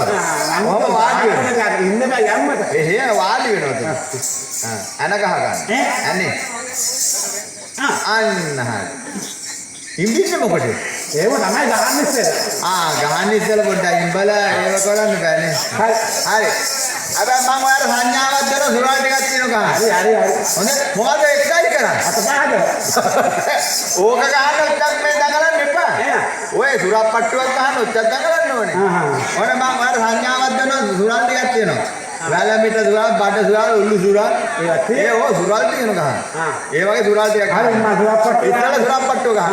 මම වාඩි වෙනවා. ඉන්න බෑ යම්මත. එහෙ වාඩි වෙනවද? අන ගහ ගන්න. අනේ. අන්න හරි. ඉම්බින්නේ මොකටද? ඒව තමයි ගහන්න ඉස්සෙල්ලා. ගහන්න ඉස්සෙල්ලා පොඩ්ඩක් ඉඹලා ඒව කරන්න බෑනේ. හරි. හරි. හැබැයි මම ඔයාලට සංඥාවක් දෙනවා සුරාල් ටිකක් තියෙනවා ගන්න. හරි. හොඳ මොකද එක්සයිට් කරන්නේ? අතපහද. ඕක ගහන්න ඔච්චක් මේ දඟලන්න එපා. ඔය සුරප්පට්ටුවක් ගහන්න ඔච්චක් දඟලන්න ඕනේ. ඔන්න මම ඔයාලට සංඥාවක් දෙනවා සුරාල් ටිකක් තියෙනවා. වැලමිට සුරාල්, බඩ සුරාල්, උල්ලු සුරාල්. ඒ ඕ සුරාල් තියෙනවා ගහන්න. ඒ වගේ සුරාල් ටිකක් හරි මම සුරප්පට්ටු ඉස්සෙල්ලා සුරප්පට්ටුව ගහන්න.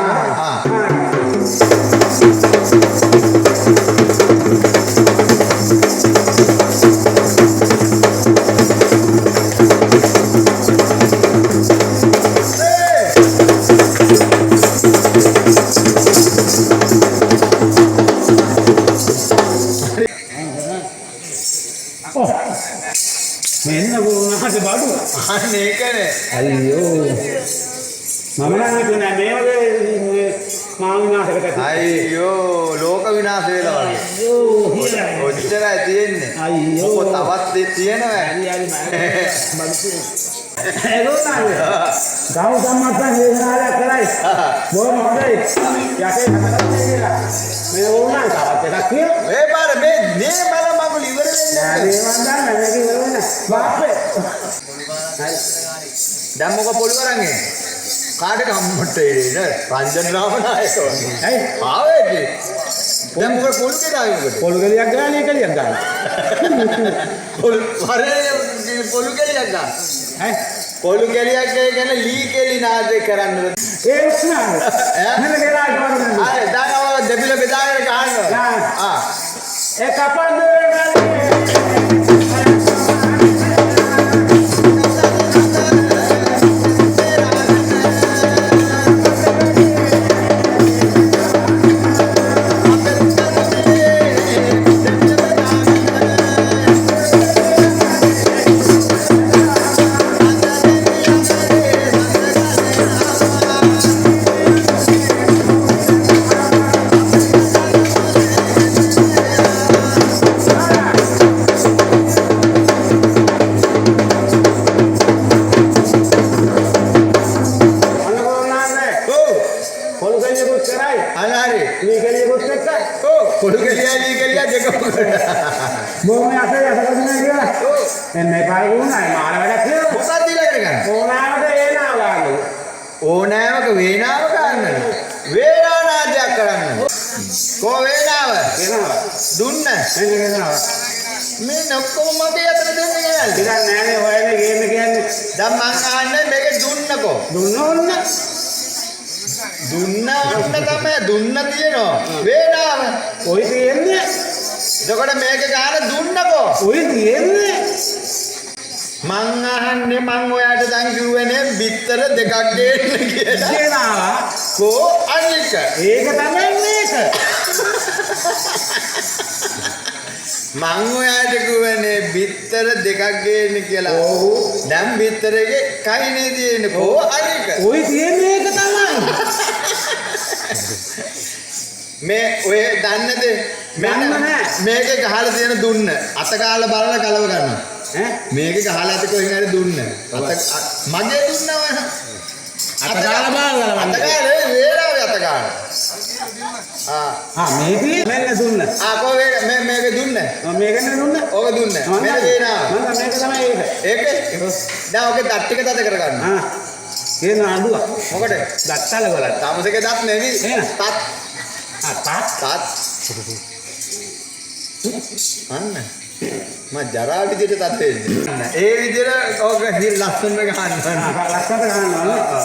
මෙන්න වුණාට බඩු. අන්න ඒකනේ. අයියෝ. මම නම් හිතුවේ මේ වගේ මා විනාශකට. අයියෝ ලෝක විනාශ වෙලා වගේ. අයියෝ හිරයි. ඔච්චරයි තියෙන්නේ. අයියෝ. මොකද තවත් තියෙනවා. හරි මම ගෞතම මහත්මයා වේදනාවක් කරයි. බොහොම හොඳයි. යකේ හදලා කියලා. මේ වුණා තවත් එකක් කියෝ. ඒ පාර මේ බල මගුල ඉවර වෙන්නේ නෑ මේ මන් දන්න මේක ඉවර වෙන. බාප්පේ. දැන් මොක පොළු කරන් එන්නේ? කාට කම්මොට්ට ඉන්නේ රංජන් රාමනායක වගේ. ඇයි? ආවේදී. දැන් මොක පොළු කෙනාවේ මොකද? පොළු ගෙලියක් ගන්න එකලියක් ගන්න. පොළු වරේ පොළු කෙලියක් ගන්න. ඇයි? පොළු කෙලියක් කියන්නේ ලී කෙලි නාදේ කරන්නද? ඒ උස්නාද? මෙන්න ගෙලා ඉවරද? ආයේ දැන් අව දෙපිල බෙදාගෙන ගන්නවා. ඒ කපන්න වෙන්නේ. Bố mẹ thấy là sao cái này kia? Em này phải uống này mà nó đã thiếu. මොකක්ද ඊළඟට ගන්න? ඕනෑමට ඒ නාව ගන්න. ඕනෑමක වේනාව ගන්න. වේනානාදයක් කරන්න. කෝ වේනාව? වෙනවා. දුන්න. එන්න වෙනවා. මේ ඔක්කොම මගේ අතට දෙන්නේ කියලා. ටිකක් නෑනේ හොයන්නේ ගේන්න කියන්නේ. දැන් මං අහන්නේ මේක දුන්නකෝ. දුන්න. දුන්න ඔන්න තමයි දුන්න තියෙනවා. වේනාව. ඔය තියෙන්නේ. එතකොට මේක ගන්න දුන්නකෝ. ඔය තියෙන්නේ. මං අහන්නේ මං ඔයාට දැන් කිව්වනේ බිත්තර දෙකක් ගේන්න කියලා. කියනවා. කෝ අනික. ඒක තමයි මේක. මං ඔයාට කිව්වනේ බිත්තර දෙකක් ගේන්න කියලා. ඔව්. දැන් බිත්තරේ කයිනේ තියෙන්නේ කෝ අනික. ඔය තියෙන්නේ ඒක තමයි. මේ ඔය දන්නද මේකේ ගහලා තියෙන දුන්න අත ගාලා බලලා කලව ගන්නවා. මේකේ ගහලා ඇති කොහෙන් හරි දුන්න. මගේ දුන්නව අත ගාලා බලලා අත ගාලා වේලාවේ අත ගාලා. මේකේ මෙන්න දුන්න. කෝ මේකේ දුන්න. මේකනේ දුන්න. ඕක දුන්න. මෙන්න වේනාව. මම මේක තමයි ඒක. ඒකේ දැන් ඔකේ දත් ටික තද කරගන්න. කියන අඩුව. මොකද? දත්තල වල. තාමසේගේ දත් නෙවි. තත්. තත්. අන්න. මම ජරා විදියට තත් වෙන්නේ. ඒ විදියට ඕක ලස්සන ගහන්න. ලස්සනට ගන්නවා.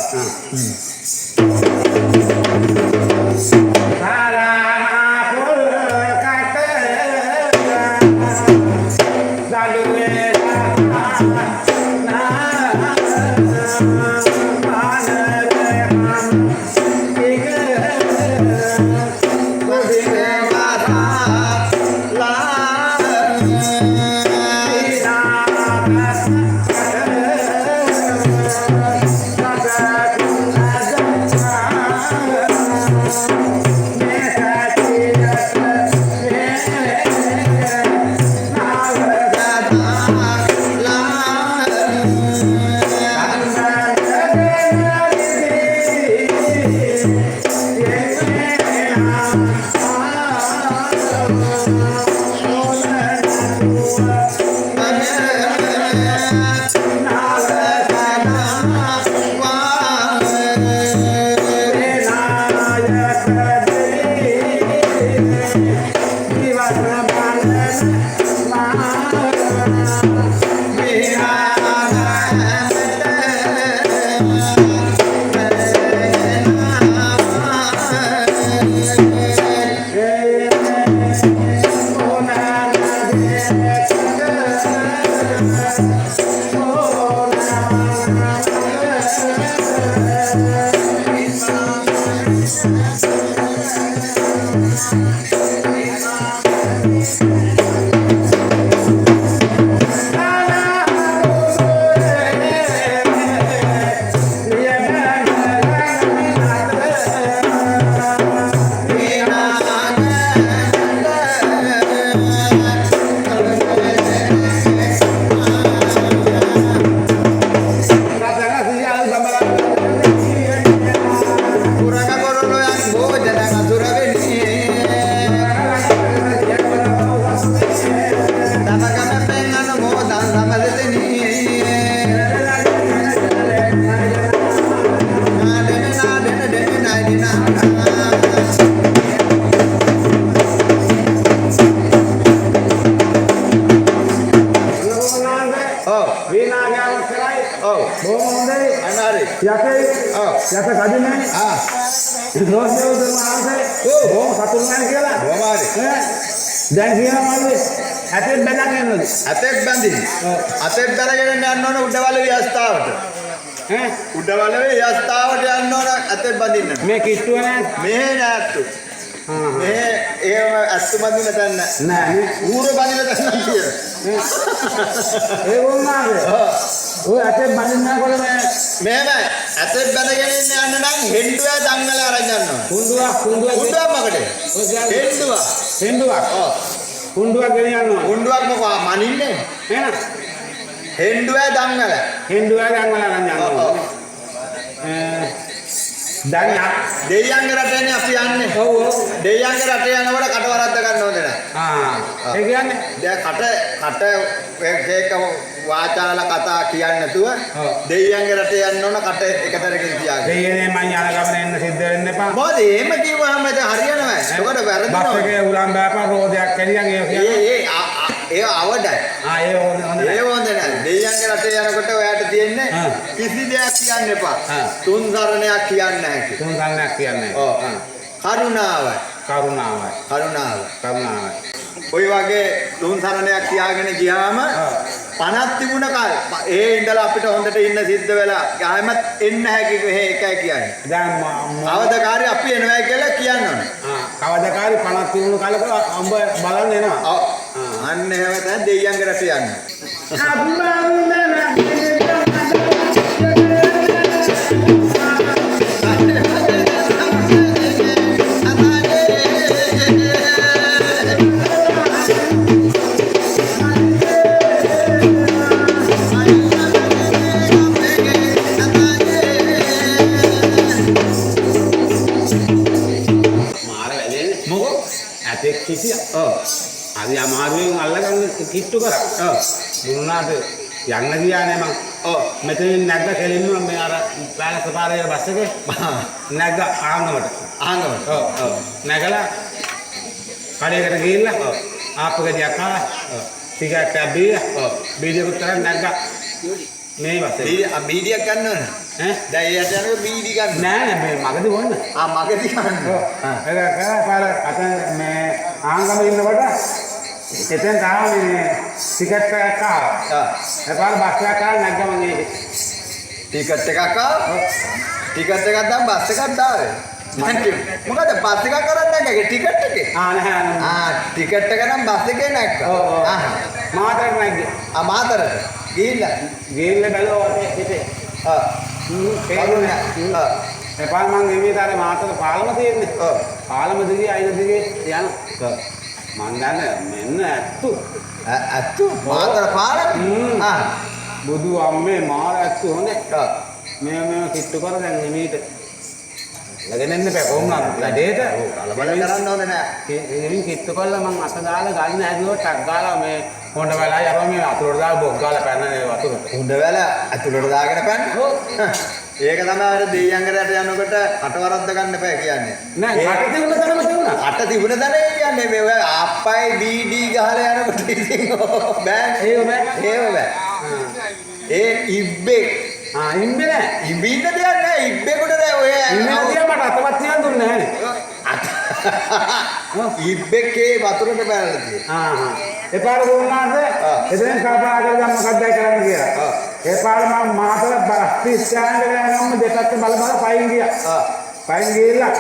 යක කදිනේ රෝසියෝ දමාන්සේ බොහොම සතුටුමයි කියලා බොහොම හරි දැන් කියනවා මල්ලි ඇතෙක් බැලගෙන යනවද ඇතෙක් බැඳින් ඇතෙක් බැලගෙන යන්න ඕන උඩවල වියස්තාවට උඩවල වියස්තාවට යන්න ඕන ඇතෙක් බැඳින්න මේ කිට්ටුව නෑ මේ නෑත්තු මේ ඒව ඇත්තු බැඳින්න තැන්න නෑ ඌර බැඳින්න තැන්න කියන ඒ වුණාද ඔය ඇතෙක් බැඳින්නකොට මෙහෙම ඇතෙක් බැඳගෙන යන්න නම් හෙන්ඩුවා දංගල අරන් යනවා කුණ්ඩුවක් මකට හෙන්ඩුවක් කුණ්ඩුවක් ගෙන යනවා කුණ්ඩුවක් මොකෝ මනින්නේ එහෙනම් හෙන්ඩුවා දංගල අරන් යනවා දැන් දෙයියන්ගේ රටේනේ අපි යන්නේ ඔව් දෙයියන්ගේ රටේ යනකොට කට වරද්ද ගන්න ඕනේ නෑ ඒ කියන්නේ දැන් කට ඒක වාචාල කතා කියන්නේ නැතුව දෙයියන්ගේ රටේ යන්න ඕන කට එකතරකින් තියාගන්න. දෙයියනේ මං යන ගමන එන්න සිද්ධ වෙන්න එපා. මොකද එහෙම කිව්වම දැන් හරියනවා. ඒකට වැරදිනවා. බස් එකේ උලන් බෑපා රෝදයක් කැලියන් ඒ කියන්නේ. ඒ අවඩයි. ඒ හොඳ නෑ. දෙයියන්ගේ රටේ යනකොට ඔයාට තියෙන්නේ කිසි දෙයක් කියන්න එපා. තුන් සරණයක් කියන්න නැහැ. තුන් සරණයක් කියන්නේ. ඔව්. කරුණාවයි. ඔය වගේ තුන් සරණයක් කියාගෙන ගියාම පණක් තිබුණ කාලේ ඒ ඉඳලා අපිට හොඳට ඉන්න සිද්ධ වෙලා ආයෙමත් එන්න හැකි මෙහෙ එකයි කියන්නේ. දැන් අවදකාරී අපි එනවා කියලා කියනවනේ. කවදකාරී පණක් තිබුණ කාලෙක අඹ බලන්න එනවා. අන්න එහෙම තමයි දෙයියන්ගේ රට යන්නේ. හරි අමාරුවෙන් අල්ලගන්න කිට්ටු කරා. ඔව්. දුන්නාට යන්න ගියානේ මං. ඔව්. මෙතනින් නැග්ග කෙලින්ම මේ අර බෑලස් පාරේ බස් එකේ නැග්ග ආංගමට. ආංගමට. ඔව්. ඔව්. නැගලා කඩේකට ගිහිල්ලා ආප්පකදී අක්කා ටිකක් බීලා බීඩියකුත් තරම් නැග්ගා මේ බස් එකේ. බීඩියක් ගන්න ඕන. ඈ දැන් ඒ යටනක බීඩි ගන්න. නෑ මේ මගදී වොන්න. මගදී ගන්න. ඒක පාර අත මේ ආංගම ඉන්නකොට එතෙන් තාම මේ ටිකට් එකක් ආවා. ඒ පාර බස් එකක් ආවා නැග්ගම මේ ටිකට් එකක් ආවා. ටිකට් එකක් දැන් බස් එකක් දාවේ. මොකද බස් එකක් කරන්නේ නැහැ ටිකට් එකේ. නෑ. ටිකට් එක නම් බස් එකේ නැග්ගා. මාතරට නැග්ගේ. මාතරට ගිහිල්ලා බැලුවා පිටේ. ඒ පාර මං ගෙවිතරේ මාතර පාලම තියෙන්නේ. පාලම දිගේ අයින දිගේ යන. මං දන්නේ මෙන්න ඇත්තු මාතර පාලම. බුදු අම්මේ මාර ඇත්තු හොඳේ. මේ කිට්ටු කර දැන් නිමීට ලගෙන එන්න බෑ කොහොමද ලඩේට කලබල කරන්න ඕනේ නෑ. එමින් කිට්ටු කළා මං අත දාලා ගන්න හැදුවා ටක් ගාලා මේ හොඬ වෙලා යනවා මේ වතුරට දාලා බොක් ගාලා පැනනේ වතුරට. හොඬ වෙල ඇතුළට දාගෙන පැන්න. ඒක තමයි අර දෙයියන්ගරට යනකොට කටවරද්ද ගන්න එපා කියන්නේ. නෑ කට තිබුණ තරම තිබුණා. කට තිබුණ තරම කියන්නේ මේ ඔය ආප්පයි ඩීඩී ගහලා යනකොට ඉතින් බෑ. ඒව බෑ. ඒ ඉබ්බේ ඉම්බේ නෑ. ඉබ්බින්න දෙයක් නෑ. ඉබ්බේකට දැන් ඔය ඉන්නේ මට අතවත් තියන් දුන්නේ නෑනේ. ඉබ්බේකේ වතුරට බැලලා තියෙනවා. ඒ පාර වුණාට එතෙන් කල්පනා කරගන්න මොකක්දයි කරන්න කියලා. ඒ පාර මම මාතර බස් ස්ටෑන්ඩ් එකට යනම දෙපැත්ත බල පයින් ගියා. පයින් ගිහලා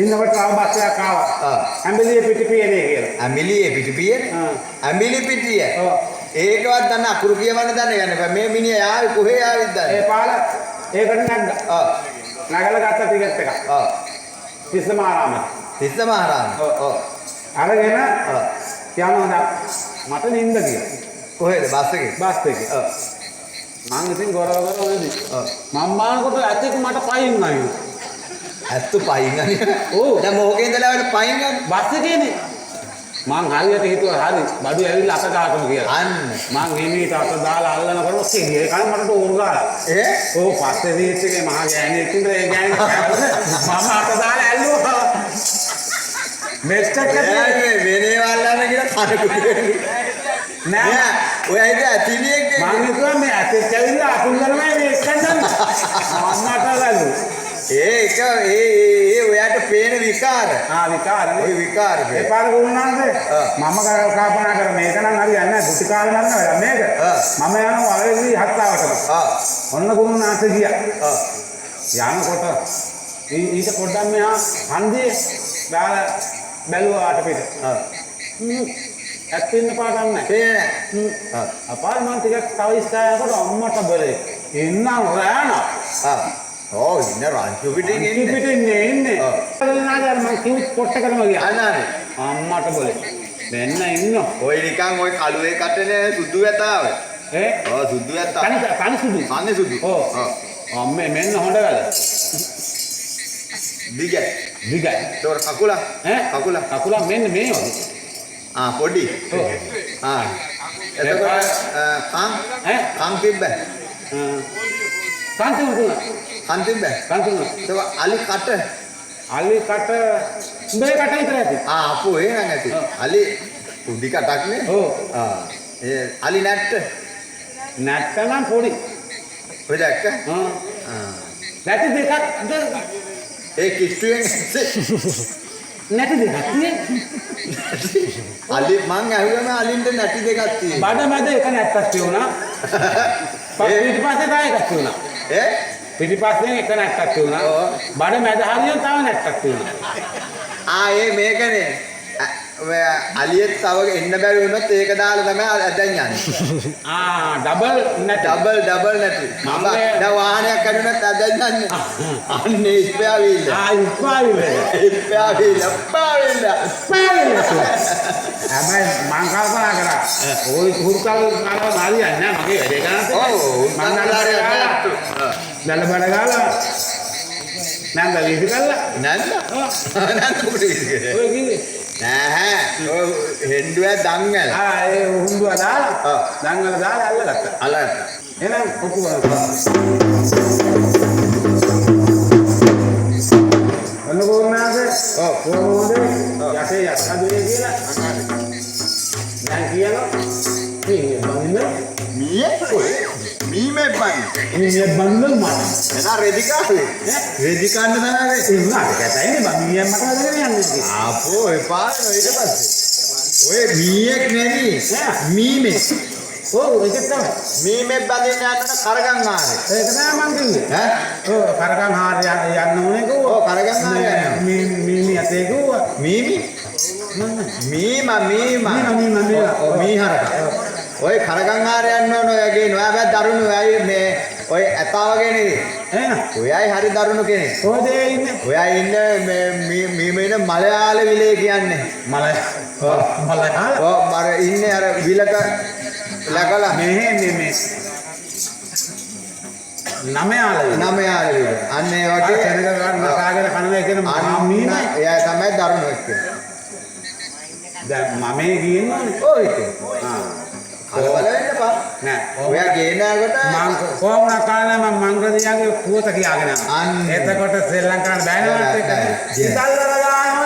ඉන්නකොට ආව බස් එකක් ආවා. ඇඹිලියේ පිටිපියනේ කියලා. ඇඹිලියේ පිටිපියනේ? ඇඹිලි පිටිය. ඒකවත් දන්න අකුරු කියවන්න දන්නේ නැහැ. මේ මිනිහා ආවේ කොහේ ආවිද දන්නේ. ඒ පාර ඒකට නැග්ගා. නැගලා ගත්ත ටිකට් එක. තිස්සමාරාමේ. තිස්සමාරාම. අරගෙන යනවා මට නිින්ද ගියා. කොහෙද බස් එකේ? බස් එකේ. මං ඉතින් ගොරව වෙදී. මම මානකොට ඇත්තට මට පයින් ආවිද. ඇත්තු පයින් ආවිද? ඔව්. දැන් මොකේ ඉඳලා ආවද පයින් ගන්න? බස් එකේනේ. මං හරියට හිතුවා හරි බඩු ඇවිල්ලා අත ගන්නම කියලා. අන්න මං එමීට අත දාලා අල්ලනකොට කෙලිය කල මට ඩෝර් ගාලා. ඕ පස්සේ සීට් එකේ මහා ගෑණියෙක් ඉඳලා ඒ ගෑණි මම අත දාලා ඇල්ලුවා. මෙස්ටර් කටේ වෙනේ වල්ලාන කියලා කඩු නෑ ඔය ඇයිද ඇතිනියෙක් මං හිතුවා මේ ඇතෙක් ඇවිල්ලා අතුල්ලනම මේ එක්කන් මම්මට ගලු. ඒක ඔයාට පේන විකාර. විකාරනේ. ඔය විකාර. ඒ පාර වුණාද? මම කල්පනා කර මේක නම් හරියන්නේ නැහැ. දුටි කාලේ නරනවා මේක. මම යනවා වලේදී හත්තාවට. ඔන්න ගුණාස ගියා. යනකොට ඊට පොඩ්ඩක් මෙහා හන්දියේ දාලා බැලුවා අට පිට. ඇත්තින්න පාටක් නැහැ. පේන්නේ නැහැ. අපාර මං ටිකක් තව ඉස්සරහට අම්මට බලේ. එන්නම් රෑන. ඕ ඉන්න රාජ්‍ය පිටින් එන්නේ. පිටින් ඉන්නේ. නේද මං කිව්ත් පොට්ටකටම ගියා. අනානේ. අම්මට බලේ. මෙන්න ඉන්න. ඔය නිකන් ඔය කළුවේ කටනේ සුදු වැතාව. සුදු වැතාව. කන සුදු. කන්නේ සුදු. ඔව්. අම්මේ මෙන්න හොඬ ගල. දිගයි. ඒතොර කකුල කකුල මෙන්න මේ වගේ. පොඩි. එතකොට කන් තිබ්බ. කන් තිබ්බ. ඒක අලි කට උඹේ කට විතර ඇති. අපෝ ඒ නම් ඇති. අලි පුඩි කටක් නේ. ඔව්. ඒ අලි නැට්ට නම් පොඩි. ඔය දැක්ක? නැටි දෙකක් ඒ කිට්ටුවෙන් නැටි දෙකක් නේ. අලි මං අහුවම අලින්ට නැටි දෙකක් තියෙනවා. බඩ මැද එක නැට්ටක් තියුණා. පිටිපස්සේ තව එකක් තියුණා. පිටිපස්සේ එක නැට්ටක් තියුණා. බඩ මැද හරියට තව නැට්ටක් තියුණා. ඒ මේකනේ. ඔය අලියෙත් තව එන්න බැරි වුණොත් ඒක දාලා තමයි දැන් යන්නේ. ඩබල් නැටි. මම දැන් වාහනයක් කඩුණත් දැන් යන්නේ. අන්නේ ඉස්පෑවිල්ල. හැබැයි මං කල්පනා කරා ওই හුරුකල් ගාලා හරියන්නේ නැහැ මගේ වැඩේ කරන්නේ. මං නල්ලාරේ බඩ ගාලා නැන්ද වීසි කළා. නැන්ද මොකද වීසි කරේ? ඔය කිව්වේ නෑ ඔය හෙන්ඩුවේ දංගල. ඒ හුඬුව දාලා ඔව්. දංගල දාලා අල්ලගත්තා. අල්ලගත්තා. එහෙනම් ඔක්කොම අනුගෝනාගේ ඔව්. කොහොමද යසේ යස්සදුවේ කියලා දැන් කියනවා මේ බඳින්න මීමේ බං. මේ බඳින්න මම එදා රෙදිකාවේ. රෙදිකාන්න තමයි. ඒ උනාට කැතයිනේ බඳින්න මට හදගෙන යන්නේ. ආපෝ එපා ඊට පස්සේ. ඔය මීයක් නෙවි. මීමේ. ඔව් ඒක තමයි. මීමේ බඳින්න යන්න කරගම් ආරේ. ඒක තමයි මං කිව්වේ. ඈ? ඔව් කරගම් හාර යන්න ඕනේ කිව්වා. ඔව් කරගම් හාර යන්න. මීමි අතේ කිව්වා. මීමි? මීමා. ඔව් මීහරක. ඔය කරගම් ආර යන්න ඕන ඔයගේ නෑ බෑ දරුණු අය මේ ඔය ඇතාවගේ නෙවි. එහෙනම් ඔයයි හරි දරුණු කෙනෙක්. කොහෙද ඉන්නේ? ඔයා ඉන්නේ මේ මීමේන මලයාල විලේ කියන්නේ. මල ඔව්. මල ඔව් මර ඉන්නේ අර විලක ලකලා මේ නමයාල නමයාල විල. අන්න ඒ වගේ සෙනග ගන්න නකාගෙන කනවා කියන මීම එයා තමයි දරුණු එක්කේ. දැන් මමේ ගියන්නේ ඔව් ඉතින්. කලබල වෙන්න එපා. නෑ ඔයා ගේනකොට මං කොහොමද කාලේ මම මංග්‍රදියාගේ පුවත කියාගෙන අන්න. එතකොට ශ්‍රී ලංකාවට බෑනවත් එක්ක ඉතල්ලා ගානවා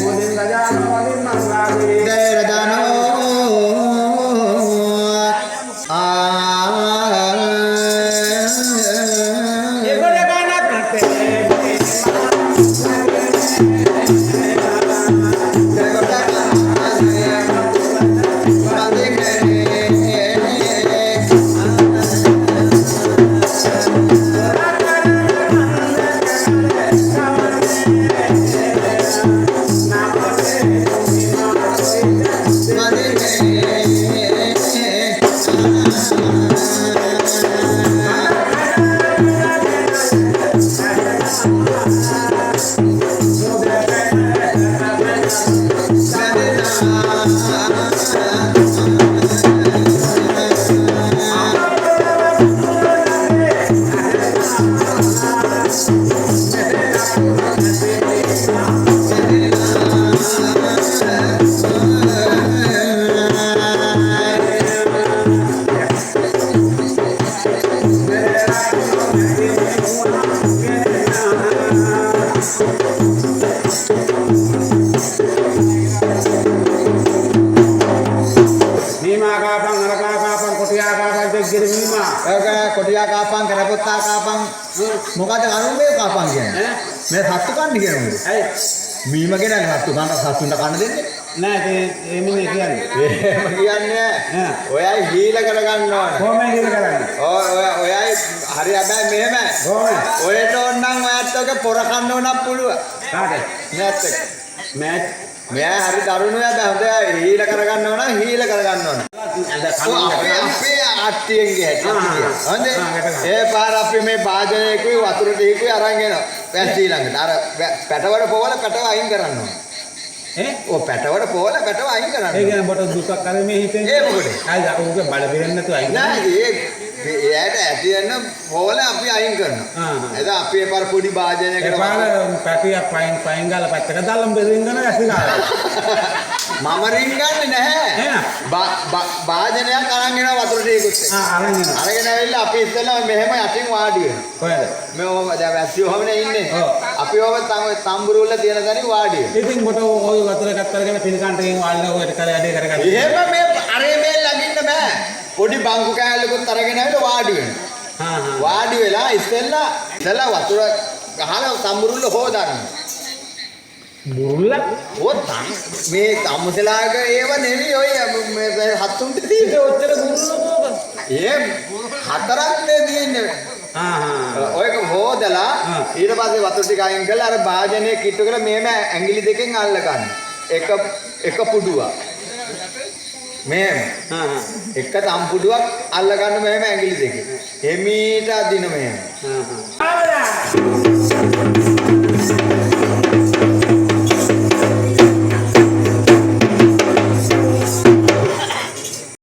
මොදින් ගජානෝ මොදින් මංගලාගේ දේරදානෝ ඒගොල්ලෝ ගන්නත් නැත්තේ කොටියා කාපන් කරපොත්තා කාපන් මොකද අනුමේ කාපන් කියන්නේ මේ සත්තු කන්න කියන්නේ ඇයි මීම ගෙනල්ලා සත්තු කන්න සත්තුන්ට කන්න දෙන්නේ නෑ ඒ මිනිහ කියන්නේ එහෙම කියන්නේ ඔයයි හීල කරගන්න ඕන කොහොමද කියලා කරන්නේ ඔයයි හරි හැබැයි මෙහෙම කොහොමද ඔයට ඕනනම් ඔයත් ඔක පොර කන්න ඕනක් පුළුවන් කාටද මෑත් එක මෑච් මෙයා හරි දරුණු යද හොඳ හීල කරගන්න ඕන හීල කරගන්න ඕන අපේ අට්ටියෙන්ගේ හැටි හොඳේ ඒ පාර අපි මේ භාජනයකුයි වතුර ටිකකුයි අරන් එනවා පැස්ටි ළඟට අර පැටවල පොවල පැටව අයින් කරන්න ඕන ඔය පැටවල පොවල පැටව අයින් කරන්න ඒ කියන්නේ බට දුකක් කරේ මේ හිතෙන් ඒ මොකද ආයි උගේ බඩ පිරෙන්නේ නැතුව අයින් නෑ එයාට ඇති වෙන පොවල අපි අයින් කරනවා එදා අපි ඒ පාර පොඩි භාජනයකට ඒ පාර පැටියක් පයින් ගාලා පැත්තක දාලා බෙරින්ගන ඇසි ගාලා මම රින්ගන්නේ නැහැ භාජනයක් අරන් එනවා වතුර ටිකකුත් අරන් එනවා අරගෙන ඇවිල්ලා අපි ඉස්සෙල්ලා මෙහෙම යටින් වාඩි වෙනවා කොහෙද මේ ඔහම දැන් වැස්සි ඔහමනේ ඉන්නේ අපි ඔහම තම්බුරුල්ල තියෙන තැනින් වාඩි වෙනවා ඉතින් කොට ඔය වතුර එකක් අරගෙන පිළිකාන්ටකින් වාල්ලා ඔය කර යඩේ කරගන්න එහෙම මේ අරේ මේ ළඟින්න බෑ පොඩි බංකු කෑල්ලකුත් අරගෙන ඇවිල්ලා වාඩි වෙනවා වාඩි වෙලා ඉස්සෙල්ලා වතුර ගහලා තම්බුරුල්ල හොදන්න බුරුල්ල මේ අම්මසලාගේ ඒව නෙවෙයි ඔය මේ හත්තුන්ට තියෙන්නේ ඔච්චර බුරුල්ල මොකද ඒ හතරක් නේ තියෙන්නේ ඔයක හොදලා ඊට පස්සේ වතුර ටික අයින් කරලා අර භාජනයේ කිට්ටු කරලා මේම ඇඟිලි දෙකෙන් අල්ල ගන්න එක පුඩුවක් මෙහෙම එක තම්පුඩුවක් අල්ල ගන්න මෙහෙම ඇඟිලි දෙකෙන් එමීට අදින මෙහෙම